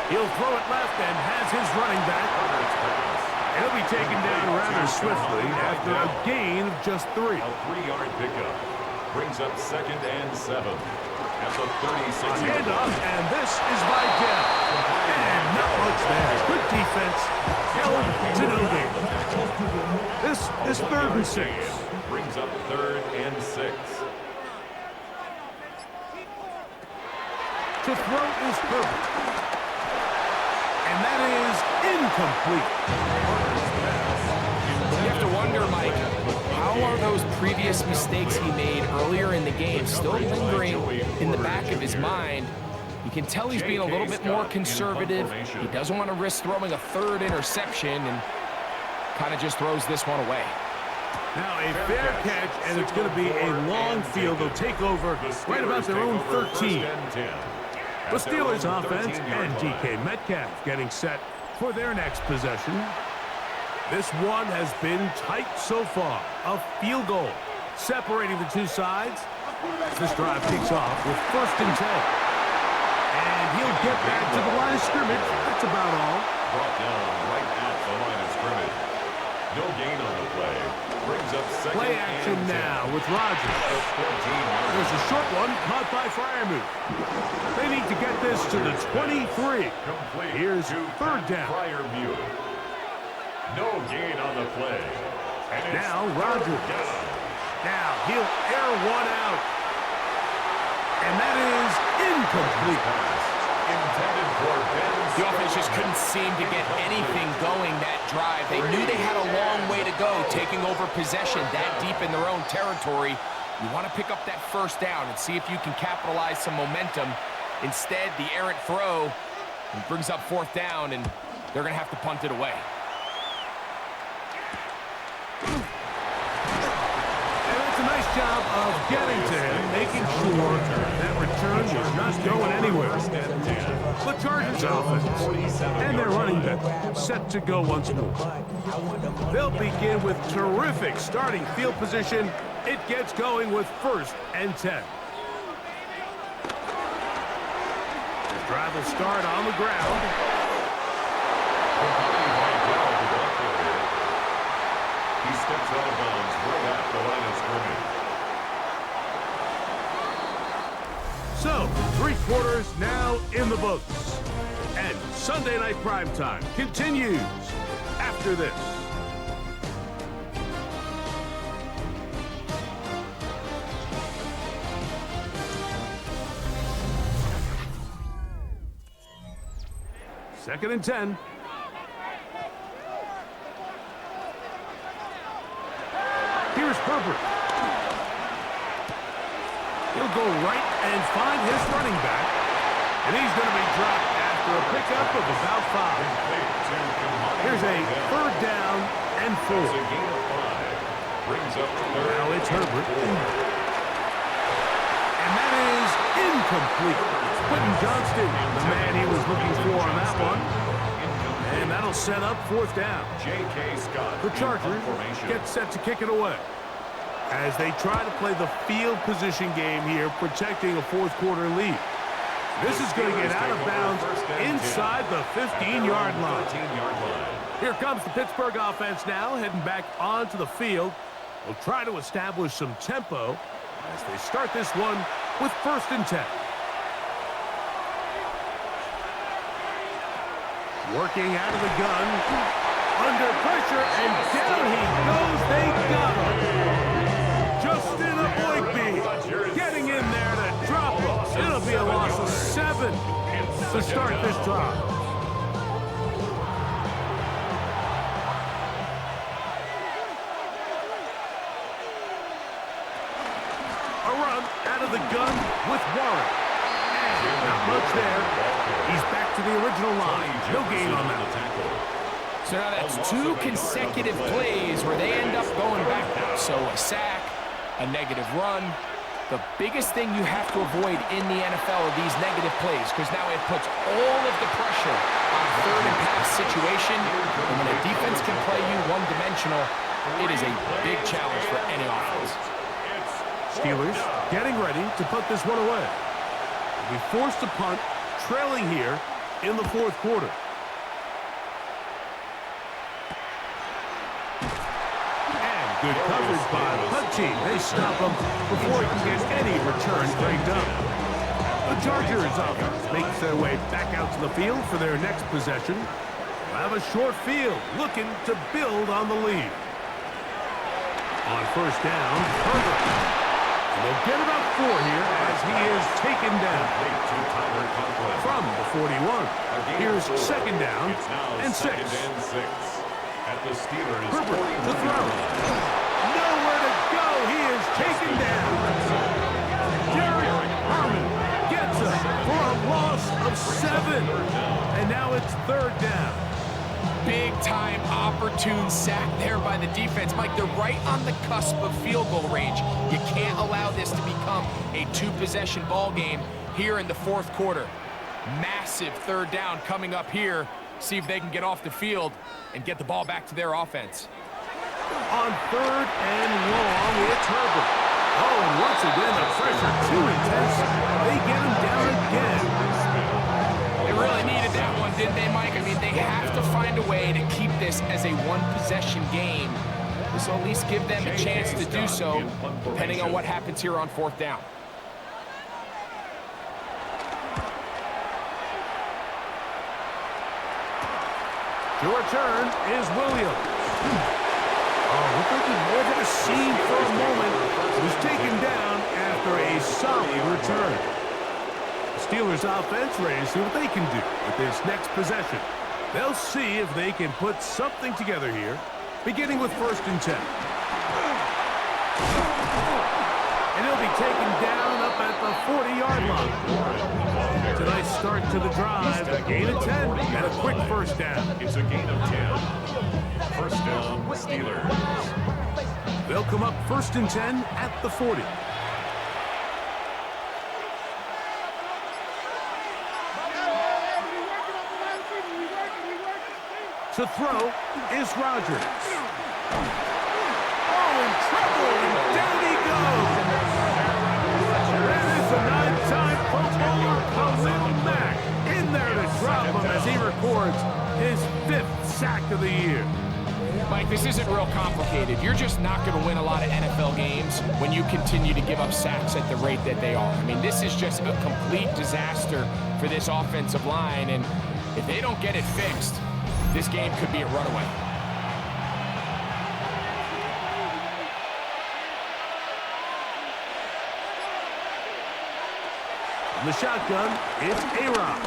He'll throw it left and has his running back. He'll be taken down rather swiftly after a gain of just 3. A 3-yard pickup brings up 2nd and 7 at the 36-yard line. Handoff, and this is Vidal. And not much there. Good defense. Held to no gain. This is 3rd and 6. Brings up 3rd and 6. To throw is Herbert. And that is incomplete. You have to wonder, Mike, how are those previous mistakes he made earlier in the game still lingering in the back of his mind? You can tell he's being a little bit more conservative. He doesn't want to risk throwing a 3rd interception and kind of just throws this one away. Now a fair catch, and it's going to be a long field. They'll take over right about their own 13. The Steelers offense and DK Metcalf getting set for their next possession. This one has been tight so far. A field goal separating the two sides. This drive kicks off with 1st and 10. And he'll get back to the line of scrimmage. That's about all. Brought down right at the line of scrimmage. No gain on the play. Brings up 2nd play action and 10. now with Rodgers. There's a short one caught by Freiermuth. They need to get this to the 23. Complete. Here's 3rd down. Freiermuth. No gain on the play. And it's Now Rodgers. Now he'll air one out. And that is incomplete. Intended for Ben. The offense just couldn't seem to get anything going that drive. They knew they had a long way to go, taking over possession that deep in their own territory. You want to pick up that 1st down and see if you can capitalize some momentum. Instead, the errant throw brings up 4th down, and they're going to have to punt it away. And it's a nice job of getting to him, making sure that return was not going anywhere. The Chargers offense and their running back set to go once more. They'll begin with terrific starting field position. It gets going with 1st and 10. The drive will start on the ground. He steps out of bounds right at the line of scrimmage. So, 3 quarters now in the books. And Sunday Night Primetime continues after this. Second and 10. Here's Herbert. He'll go right and find his running back. And he's going to be dropped after a pickup of about 5. Here's a 3rd down and 4. Now it's Herbert. And that is incomplete. Quentin Johnston, the man he was looking for on that one. And that'll That'll set up fourth down. J.K. Scott. The Chargers get set to kick it away as they try to play the field position game here, protecting a fourth quarter lead. This is going to get out of bounds inside the 15-yard line. Here comes the Pittsburgh offense now, heading back onto the field. They'll try to establish some tempo as they start this one with 1st and 10. Working out of the gun, under pressure, and down he goes. They got him. Justin Aboigbe getting in there to drop him. It'll be a loss of 7 to start this drive. A run out of the gun with Warren. And not much there. He's back to the original line. No gain on that. So now that's 2 consecutive plays where they end up going backwards. So a sack, a negative run. The biggest thing you have to avoid in the NFL are these negative plays, because now it puts all of the pressure on a 3rd and pass situation. And when a defense can play you one-dimensional, it is a big challenge for any offense. Steelers getting ready to put this one away. They'll be forced to punt, trailing here in the 4th quarter. And good coverage by the punt team. They stop him before he can get any return dragged up. The Chargers offense makes their way back out to the field for their next possession. They'll have a short field, looking to build on the lead. On 1st down, Herbert. They'll get about 4 here as he is taken down from the 41. Here's 2nd down and 6. At the Steelers. Herbert to throw. Nowhere to go. He is taken down. Derek Harmon gets him for a loss of 7. And now it's 3rd down. Big-time opportune sack there by the defense. Mike, they're right on the cusp of field goal range. You can't allow this to become a 2-possession ball game here in the 4th quarter. Massive 3rd down coming up here. See if they can get off the field and get the ball back to their offense. On 3rd and long, it's Herbert. Oh, and once again, the pressure too intense. They get him down again. They really needed that one, didn't they, Mike? I mean, they have to find a way to keep this as a 1-possession game. This will at least give them a chance to do so, depending on what happens here on 4th down. To return is Williams. Oh, looked like he more than a scene for a moment. He was taken down after a solid return. Steelers offense ready to see what they can do with this next possession. They'll see if they can put something together here, beginning with 1st and 10. And he'll be taken down up at the 40-yard line. It's a nice start to the drive, a gain of 10, and a quick 1st down. It's a gain of 10. 1st down, Steelers. They'll come up 1st and 10 at the 40. To throw is Rodgers. Oh, in trouble, and down he goes. That is a 9-time Pro Bowler, Khalil Mack, in there to drop him as he records his 5th sack of the year. Mike, this isn't real complicated. You're just not going to win a lot of NFL games when you continue to give up sacks at the rate that they are. I mean, this is just a complete disaster for this offensive line, and if they don't get it fixed, this game could be a runaway. In the shotgun, it's A-Rod.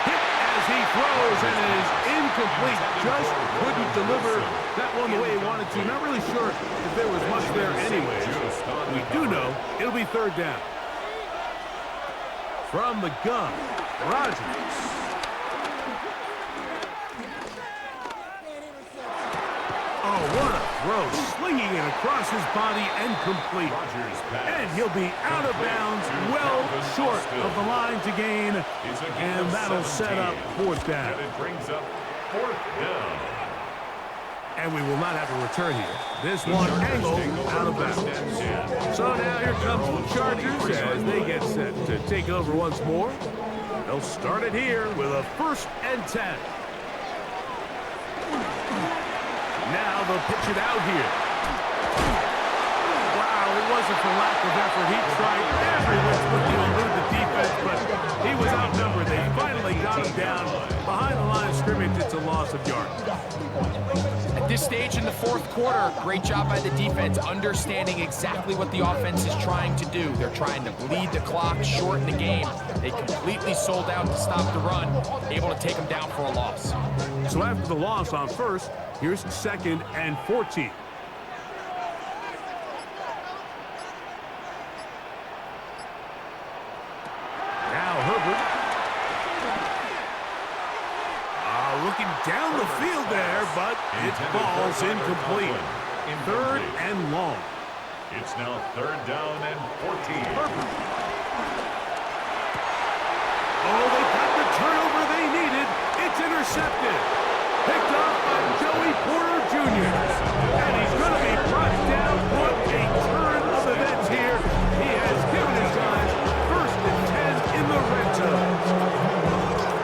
Hit as he throws, and it is incomplete. Just couldn't deliver that one the way he wanted to. Not really sure if there was much there anyways. We do know it'll be 3rd down. From the gun, Rodgers. Oh, what a throw. Slinging it across his body and complete. And he'll be out of bounds, well short of the line to gain. And that'll set up 4th down. And it brings up 4th down. And we will not have a return here. This one angled out of bounds. So now here comes the Chargers as they get set to take over once more. They'll start it here with a 1st and 10. Now they'll pitch it out here. Wow, it wasn't for lack of effort. He tried every which way to elude the defense, but he was outnumbered. They finally got him down behind the line of scrimmage. It's a loss of yards. At this stage in the 4th quarter, great job by the defense, understanding exactly what the offense is trying to do. They're trying to bleed the clock, shorten the game. They completely sold out to stop the run, able to take them down for a loss. So after the loss on 1st, here's 2nd and 14. Now Herbert. Looking down the field there, but it falls incomplete. 3rd and long. It's now 3rd down and 14. Herbert. Oh, they got the turnover they needed. It's intercepted. Picked off by Joey Porter Jr. And he's going to be brought down. What a turn of events here. He has given his guys 1st and 10 in the red zone.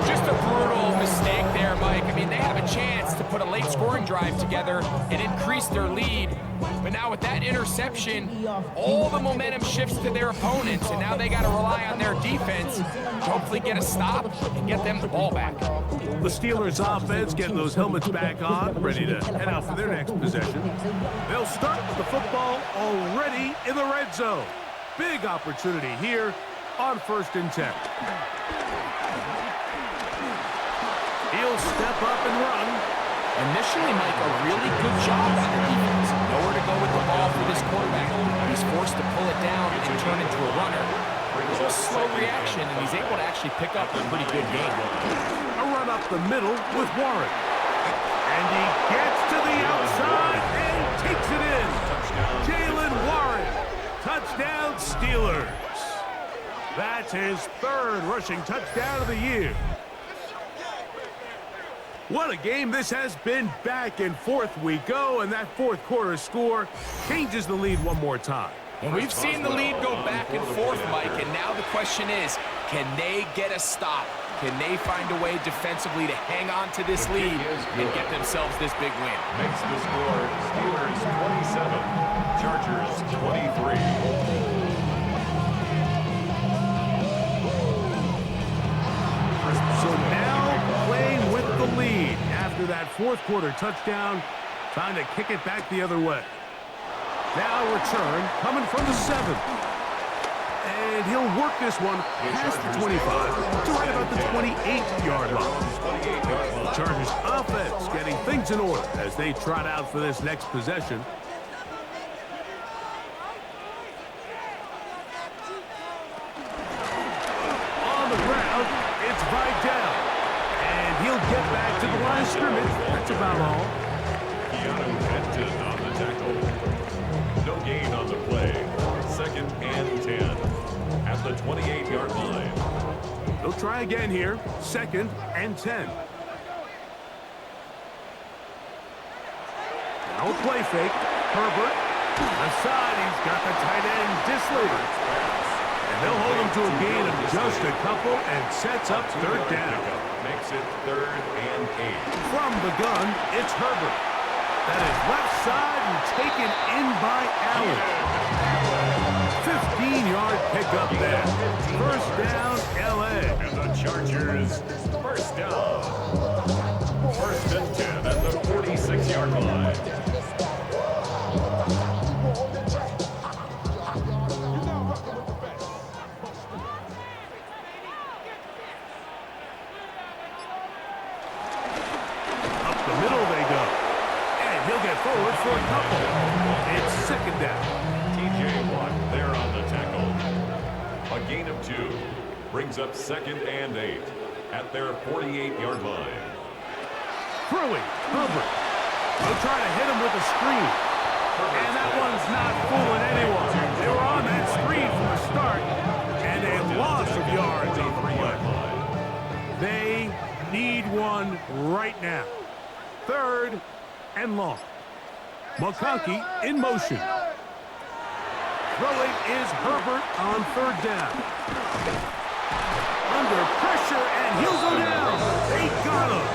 Just a brutal mistake there, Mike. I mean, they have a chance to put a late scoring drive together and increase their lead. But now with that interception, all the momentum shifts to their opponents, and now they got to rely on their defense to hopefully get a stop and get them the ball back. The Steelers offense getting those helmets back on, ready to head out for their next possession. They'll start with the football already in the red zone. Big opportunity here on 1st and 10. He'll step up and run. Initially, Mike, a really good job by the defense. Nowhere to go with the ball for this quarterback. He's forced to pull it down and turn into a runner. A little slow reaction, and he's able to actually pick up a pretty good game. A run up the middle with Warren. And he gets to the outside and takes it in. Jalen Warren. Touchdown, Steelers. That's his 3rd rushing touchdown of the year. What a game this has been. Back and forth we go, and that 4th quarter score changes the lead one more time. And we've seen the lead go back and forth, Mike, and now the question is, can they get a stop? Can they find a way defensively to hang on to this lead and get themselves this big win? Makes the score Steelers 27, Chargers 23. So now playing with the lead after that 4th quarter touchdown, trying to kick it back the other way. Now return coming from the 7. And he'll work this one past the 25 to right about the 28-yard line. The Chargers offense getting things in order as they trot out for this next possession. On the ground, it's Vidal. And he'll get back to the line of scrimmage. That's about all. Keanu Benton on the tackle. No gain on the play. 2nd and 10 at the 28-yard line. They'll try again here. 2nd and 10. Now a play fake. Herbert. Aside, he's got the tight end Disley. And they'll hold him to a gain of just a couple and sets up 3rd down. Makes it 3rd and 8. From the gun, it's Herbert. That is left side and taken in by Allen. 15-yard pickup there. 1st down, L.A. And the Chargers, 1st down. 1st and 10 at the 46-yard line. Up the middle they go. And he'll get forward for a couple. It's 2nd down. T.J. Watt there on the tackle. A gain of 2 brings up 2nd and 8 at their 48-yard line. Throwing, Herbert. They'll try to hit him with a screen. And that one's not fooling anyone. They were on that screen from the start. And a loss of yards on the play. They need one right now. 3rd and long. McConkey in motion. Throwing is Herbert on 3rd down. Under pressure, and he'll go down. They got him.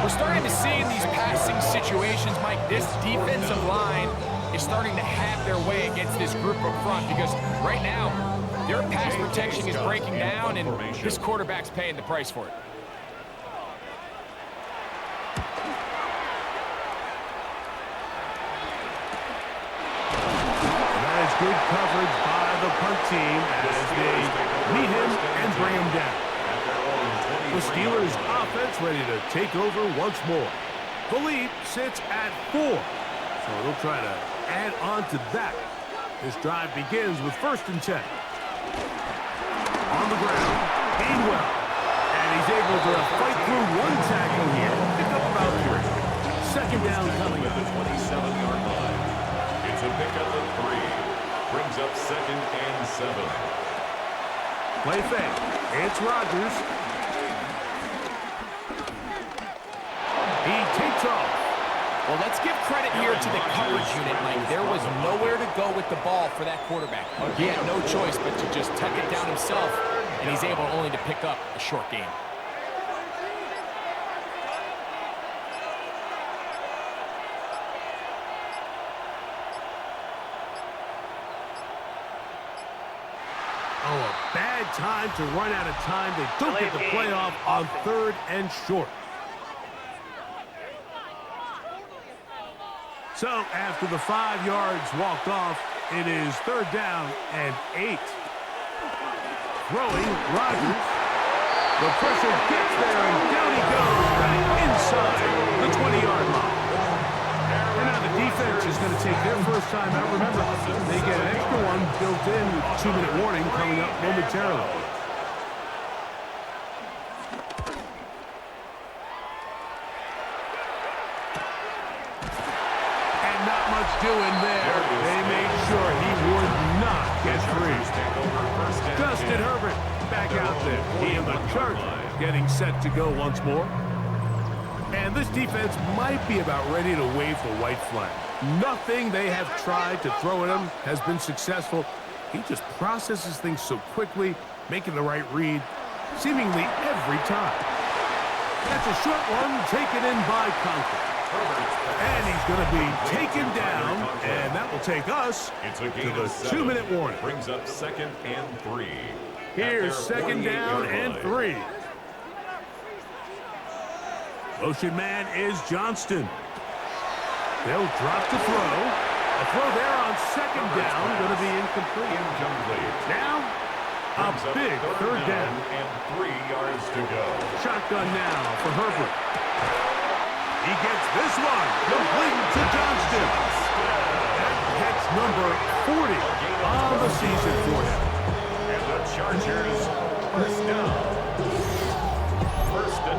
We're starting to see in these passing situations, Mike, this defensive line is starting to have their way against this group up front because right now, their pass protection is breaking down, and this quarterback's paying the price for it. Good coverage by the punt team as they meet him and bring him down. The Steelers' offense ready to take over once more. The lead sits at 4, so they'll try to add on to that. This drive begins with 1st and 10. On the ground, Gainwell, and he's able to fight through one tackle here, pick up about 3. 2nd down coming up. The 27-yard line. It's a pickup of 3. Brings up 2nd and 7. Play fake. It's Rodgers. He takes off. Well, let's give credit here to the coverage unit, Mike. There was nowhere to go with the ball for that quarterback. He had no choice but to just tuck it down himself, and he's able only to pick up a short gain. Oh, a bad time to run out of time. They don't get the playoff on 3rd and short. So, after the 5 yards walked off, it is 3rd down and 8. Throwing, Rodgers. The pressure gets there, and down he goes back inside the 20-yard line. And now the defense is going to take their first time out. Remember, they get an extra one built in with 2-minute warning coming up momentarily. And not much doing there. They made sure he would not get free. Justin Herbert back out there. He and the Chargers getting set to go once more. And this defense might be about ready to wave the white flag. Nothing they have tried to throw at him has been successful. He just processes things so quickly, making the right read, seemingly every time. That's a short one taken in by Conklin. And he's going to be taken down, and that will take us to the 2-minute warning. Brings up 2nd and 3. Here's 2nd down and 3. Motion man is Johnston. They'll drop to throw. A throw there on 2nd down, going to be incomplete. Now, a big 3rd down. And 3 yards to go. Shotgun now for Herbert. He gets this one, complete to Johnston. That hits number 40 on the season for him. And the Chargers first down.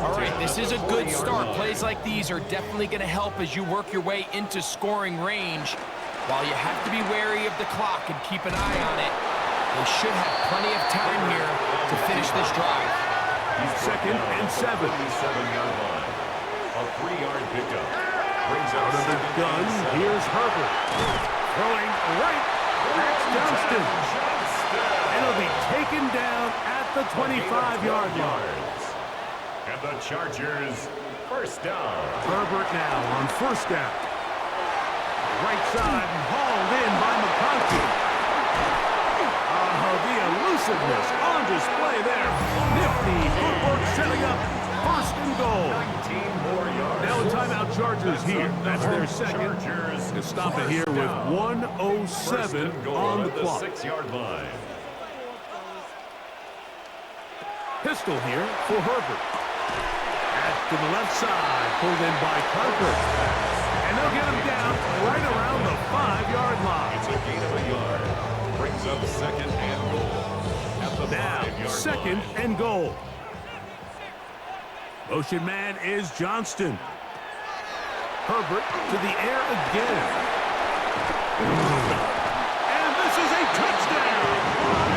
All right, this is a good start. Plays like these are definitely going to help as you work your way into scoring range. While you have to be wary of the clock and keep an eye on it, they should have plenty of time here to finish this drive. 2nd and 7. 7-yard line. A 3-yard pickup. Brings Out of the gun, here's Herbert. Throwing right. That's Johnston. And it'll be taken down at the 25-yard line. And the Chargers first down. Herbert now on 1st down. Right side hauled in by McConkey. Oh, the elusiveness on display there. Nifty footwork setting up 1st and goal. 19 more yards. Now a timeout Chargers here. That's their 2nd. Chargers To stop it here with 1:07 on the clock. 6-yard line. Pistol here for Herbert. To the left side, pulled in by Conklin. And they'll get him down right around the 5-yard line. It's a gain of a yard. Brings up 2nd and goal. At the Now, 5-yard 2nd line. and goal. Motion man is Johnston. Herbert to the air again. And this is a touchdown.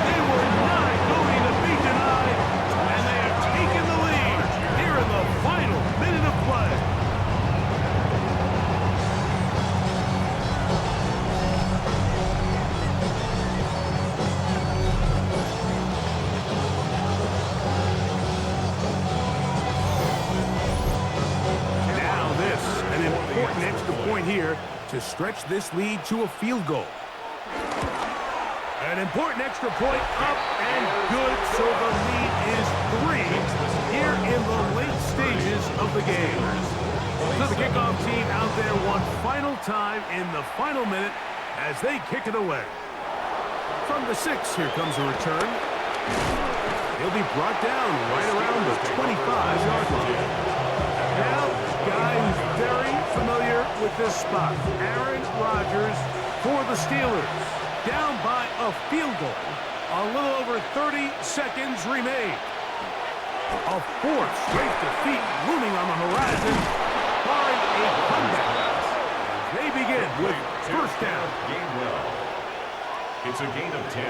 They were not going to be denied, and they have taken the lead. important extra point here to stretch this lead to a field goal. An important extra point up and good, so the lead is 3 here in the late stages of the game. So the kickoff team out there one final time in the final minute as they kick it away. From the 6, here comes a return. He'll be brought down right around the 25-yard line. Now, guy who's very familiar with this spot, Aaron Rodgers for the Steelers. Down by a field goal. A little over 30 seconds remain. A fourth straight defeat looming on the horizon. Barring a comeback. They begin with first down. Game well. It's a gain of 10.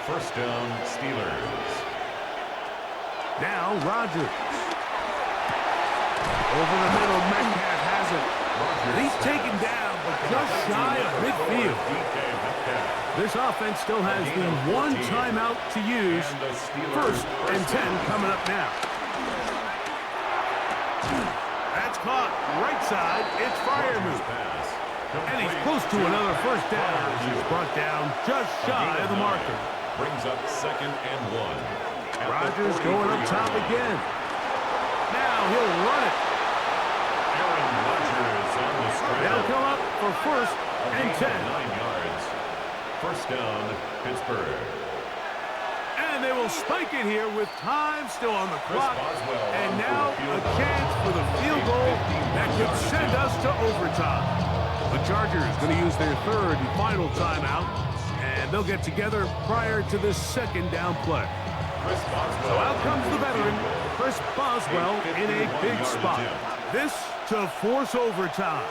First down, Steelers. Now Rodgers. Over the middle, Metcalf has it. He's taken down, but just shy of midfield. This offense still has the one timeout to use. First and 10 coming up now. That's caught right side. It's Freiermuth. And he's close to another first down. He's brought down just shy of the marker. Brings up second and 1. Rodgers going up top again. Now he'll run it. Aaron Rodgers on the straight. They'll come up for first and 10. 9 yards. First down, Pittsburgh. And they will spike it here with time still on the clock. And now a chance for the field goal that could send us to overtime. The Chargers going to use their third and final timeout, and they'll get together prior to this second down play. So out comes the veteran, Chris Boswell, in a big spot. This to force overtime.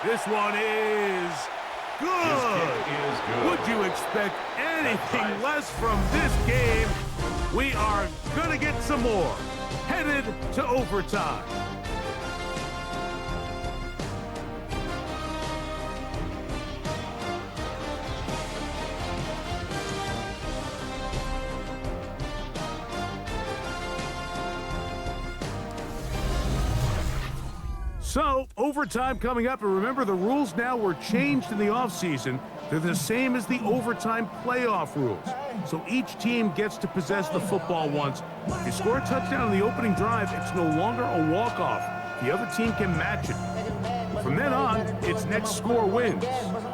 This one is good. Would you expect anything less from this game? We are going to get some more. Headed to overtime. So, overtime coming up, and remember the rules now were changed in the offseason. They're the same as the overtime playoff rules. So each team gets to possess the football once. If you score a touchdown on the opening drive, it's no longer a walk-off. The other team can match it. From then on, it's next score wins.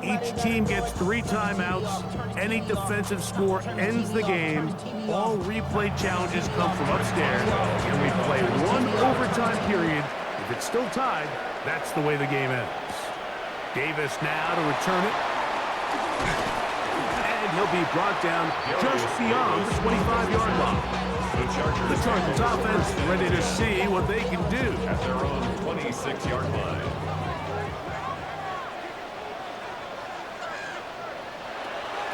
Each team gets 3 timeouts. Any defensive score ends the game. All replay challenges come from upstairs, and we play 1 overtime period. If it's still tied, that's the way the game ends. Davis now to return it. And he'll be brought down just beyond the 25-yard line. The Chargers offense ready to see what they can do. At their own 26-yard line.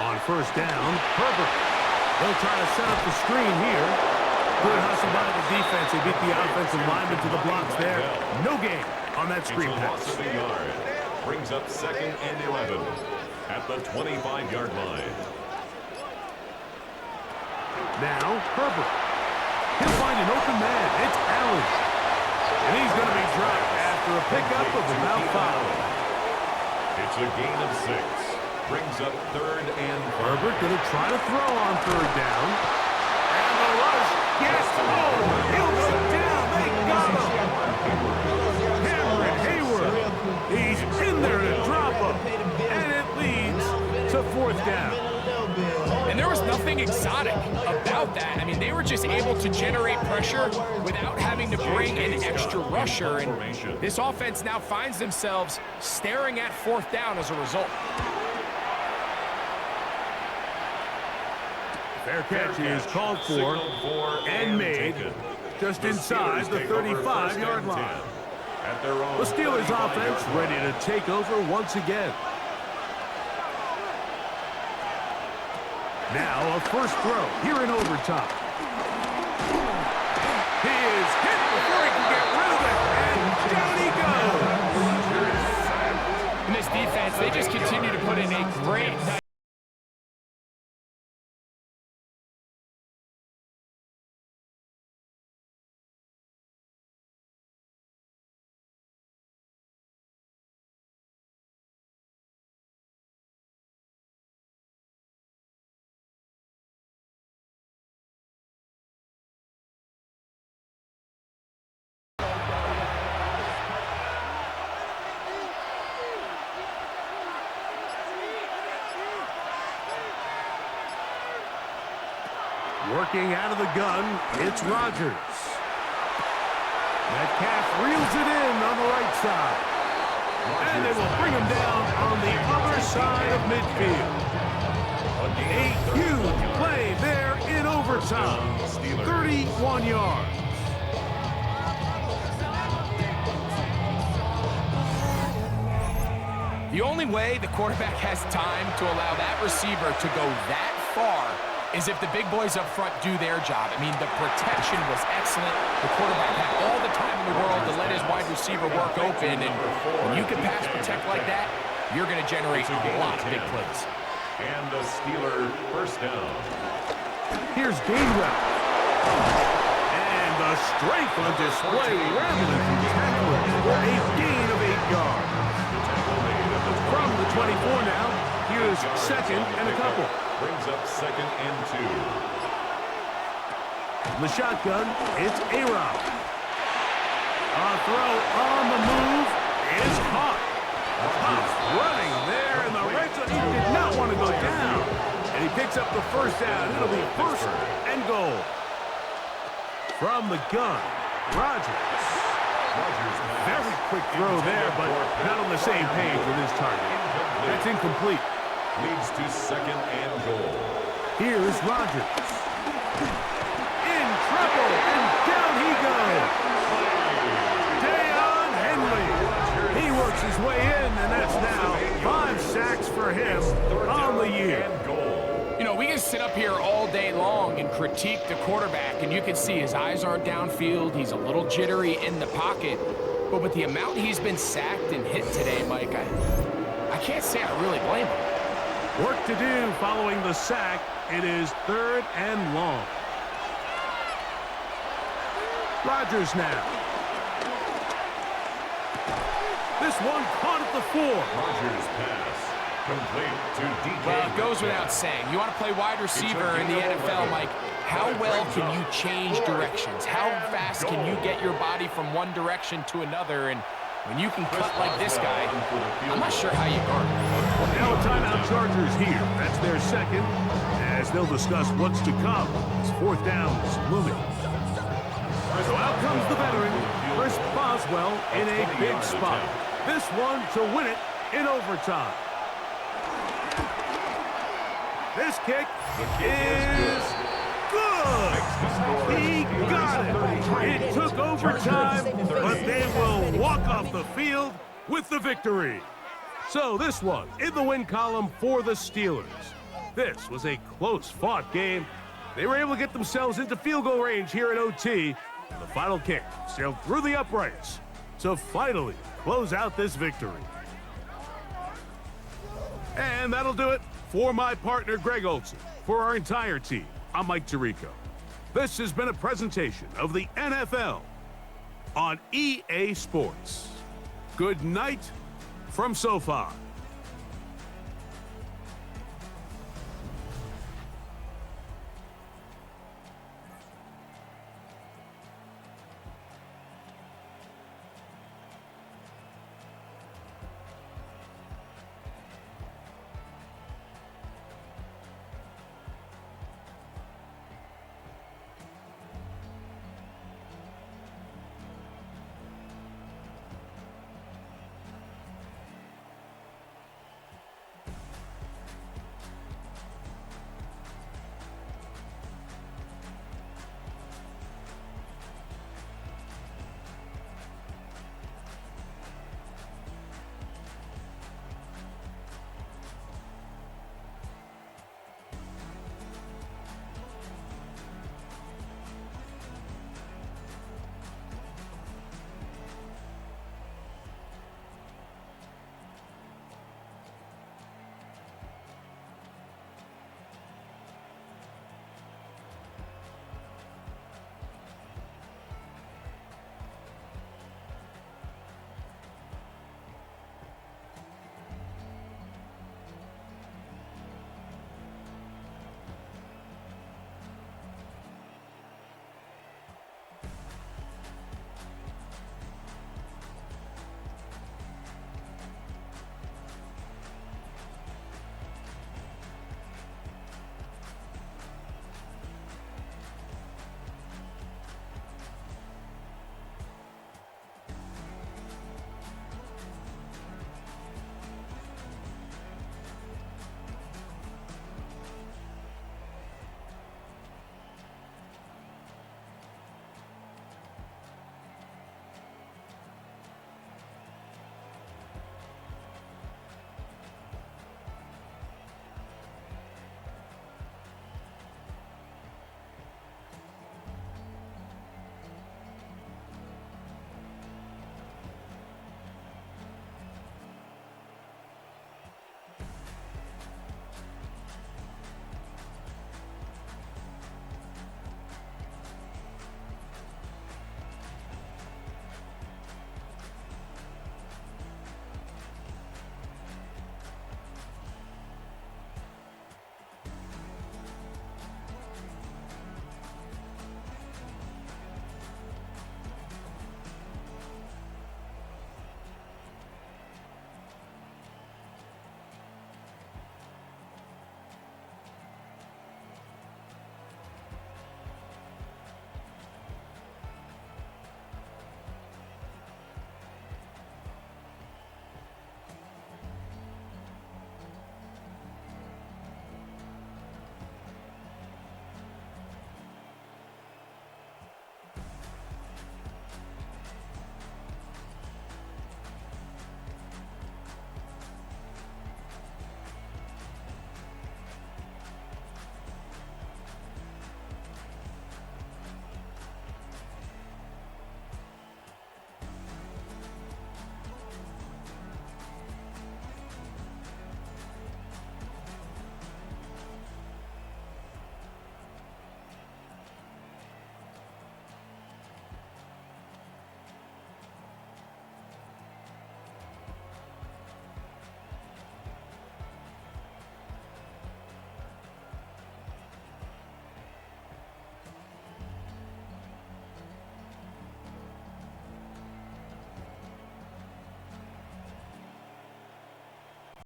On first down, Herbert. They'll try to set up the screen here. Good hustle by the defense. They beat the offensive lineman to the blocks there. No gain on that screen pass. Brings up second and 11 at the 25-yard line. Now, Herbert. He'll find an open man. It's Allen. And he's going to be dropped after a pickup of about 5. It's a gain of 6. Brings up third and 5. Herbert going to try to throw on third down. And the rush. Yes, oh, he'll go down. They got him. Cameron Hayward. He's in there to drop him. And it leads to fourth down. And there was nothing exotic about that. I mean, they were just able to generate pressure without having to bring an extra rusher. And this offense now finds themselves staring at fourth down as a result. Fair catch is called for and made just inside the 35-yard line. The Steelers offense ready to take over once again. Now a first throw here in overtime. He is hit before he can get rid of it, and down he goes. In this defense, they just continue to put in a great Looking out of the gun, it's Rodgers. Metcalf reels it in on the right side. And they will bring him down on the other side of midfield. A huge play there in overtime. 31 yards. The only way the quarterback has time to allow that receiver to go that far is if the big boys up front do their job. I mean, the protection was excellent. The quarterback had all the time in the world to let his wide receiver work open, and when you can pass protect like that, you're going to generate a lot of big plays. And the Steeler first down. Here's Gainwell. And the strength on display, rambling through tackling for a gain of 8 yards. From the 24 now, here's second and a couple. Brings up 2nd and 2. The shotgun, it's A-Rob. A throw on the move is caught. Tough running there in the red zone. He did not want to go down. And he picks up the first down. It'll be first and goal. From the gun, Rodgers. Very quick throw there, but not on the same page with his target. That's incomplete. Leads to 2nd and goal. Here's Rodgers. In trouble, and down he goes. Deion Henley. He works his way in, and that's now 5 sacks for him on the year. You know, we can sit up here all day long and critique the quarterback, and you can see his eyes aren't downfield. He's a little jittery in the pocket. But with the amount he's been sacked and hit today, Mike, I can't say I really blame him. Work to do following the sack. It is 3rd and long. Rodgers now. This one caught at the 4. Rodgers pass. Complete to DK. Well, it goes without saying. You want to play wide receiver in the NFL, Mike, how well can you change directions? How fast can you get your body from one direction to another? And when you can cut like this guy, I'm not sure how you guard him. Now a timeout Chargers here. That's their second, as they'll discuss what's to come. As 4th down is looming. So out comes the veteran, Chris Boswell, in a big spot. This one to win it in overtime. This kick is good. He got it. It took overtime, but they will walk off the field with the victory. So this one in the win column for the Steelers. This was a close-fought game. They were able to get themselves into field goal range here at OT. The final kick sailed through the uprights to finally close out this victory. And that'll do it for my partner, Greg Olson. For our entire team, I'm Mike Tirico. This has been a presentation of the NFL on EA Sports. Good night from SoFi.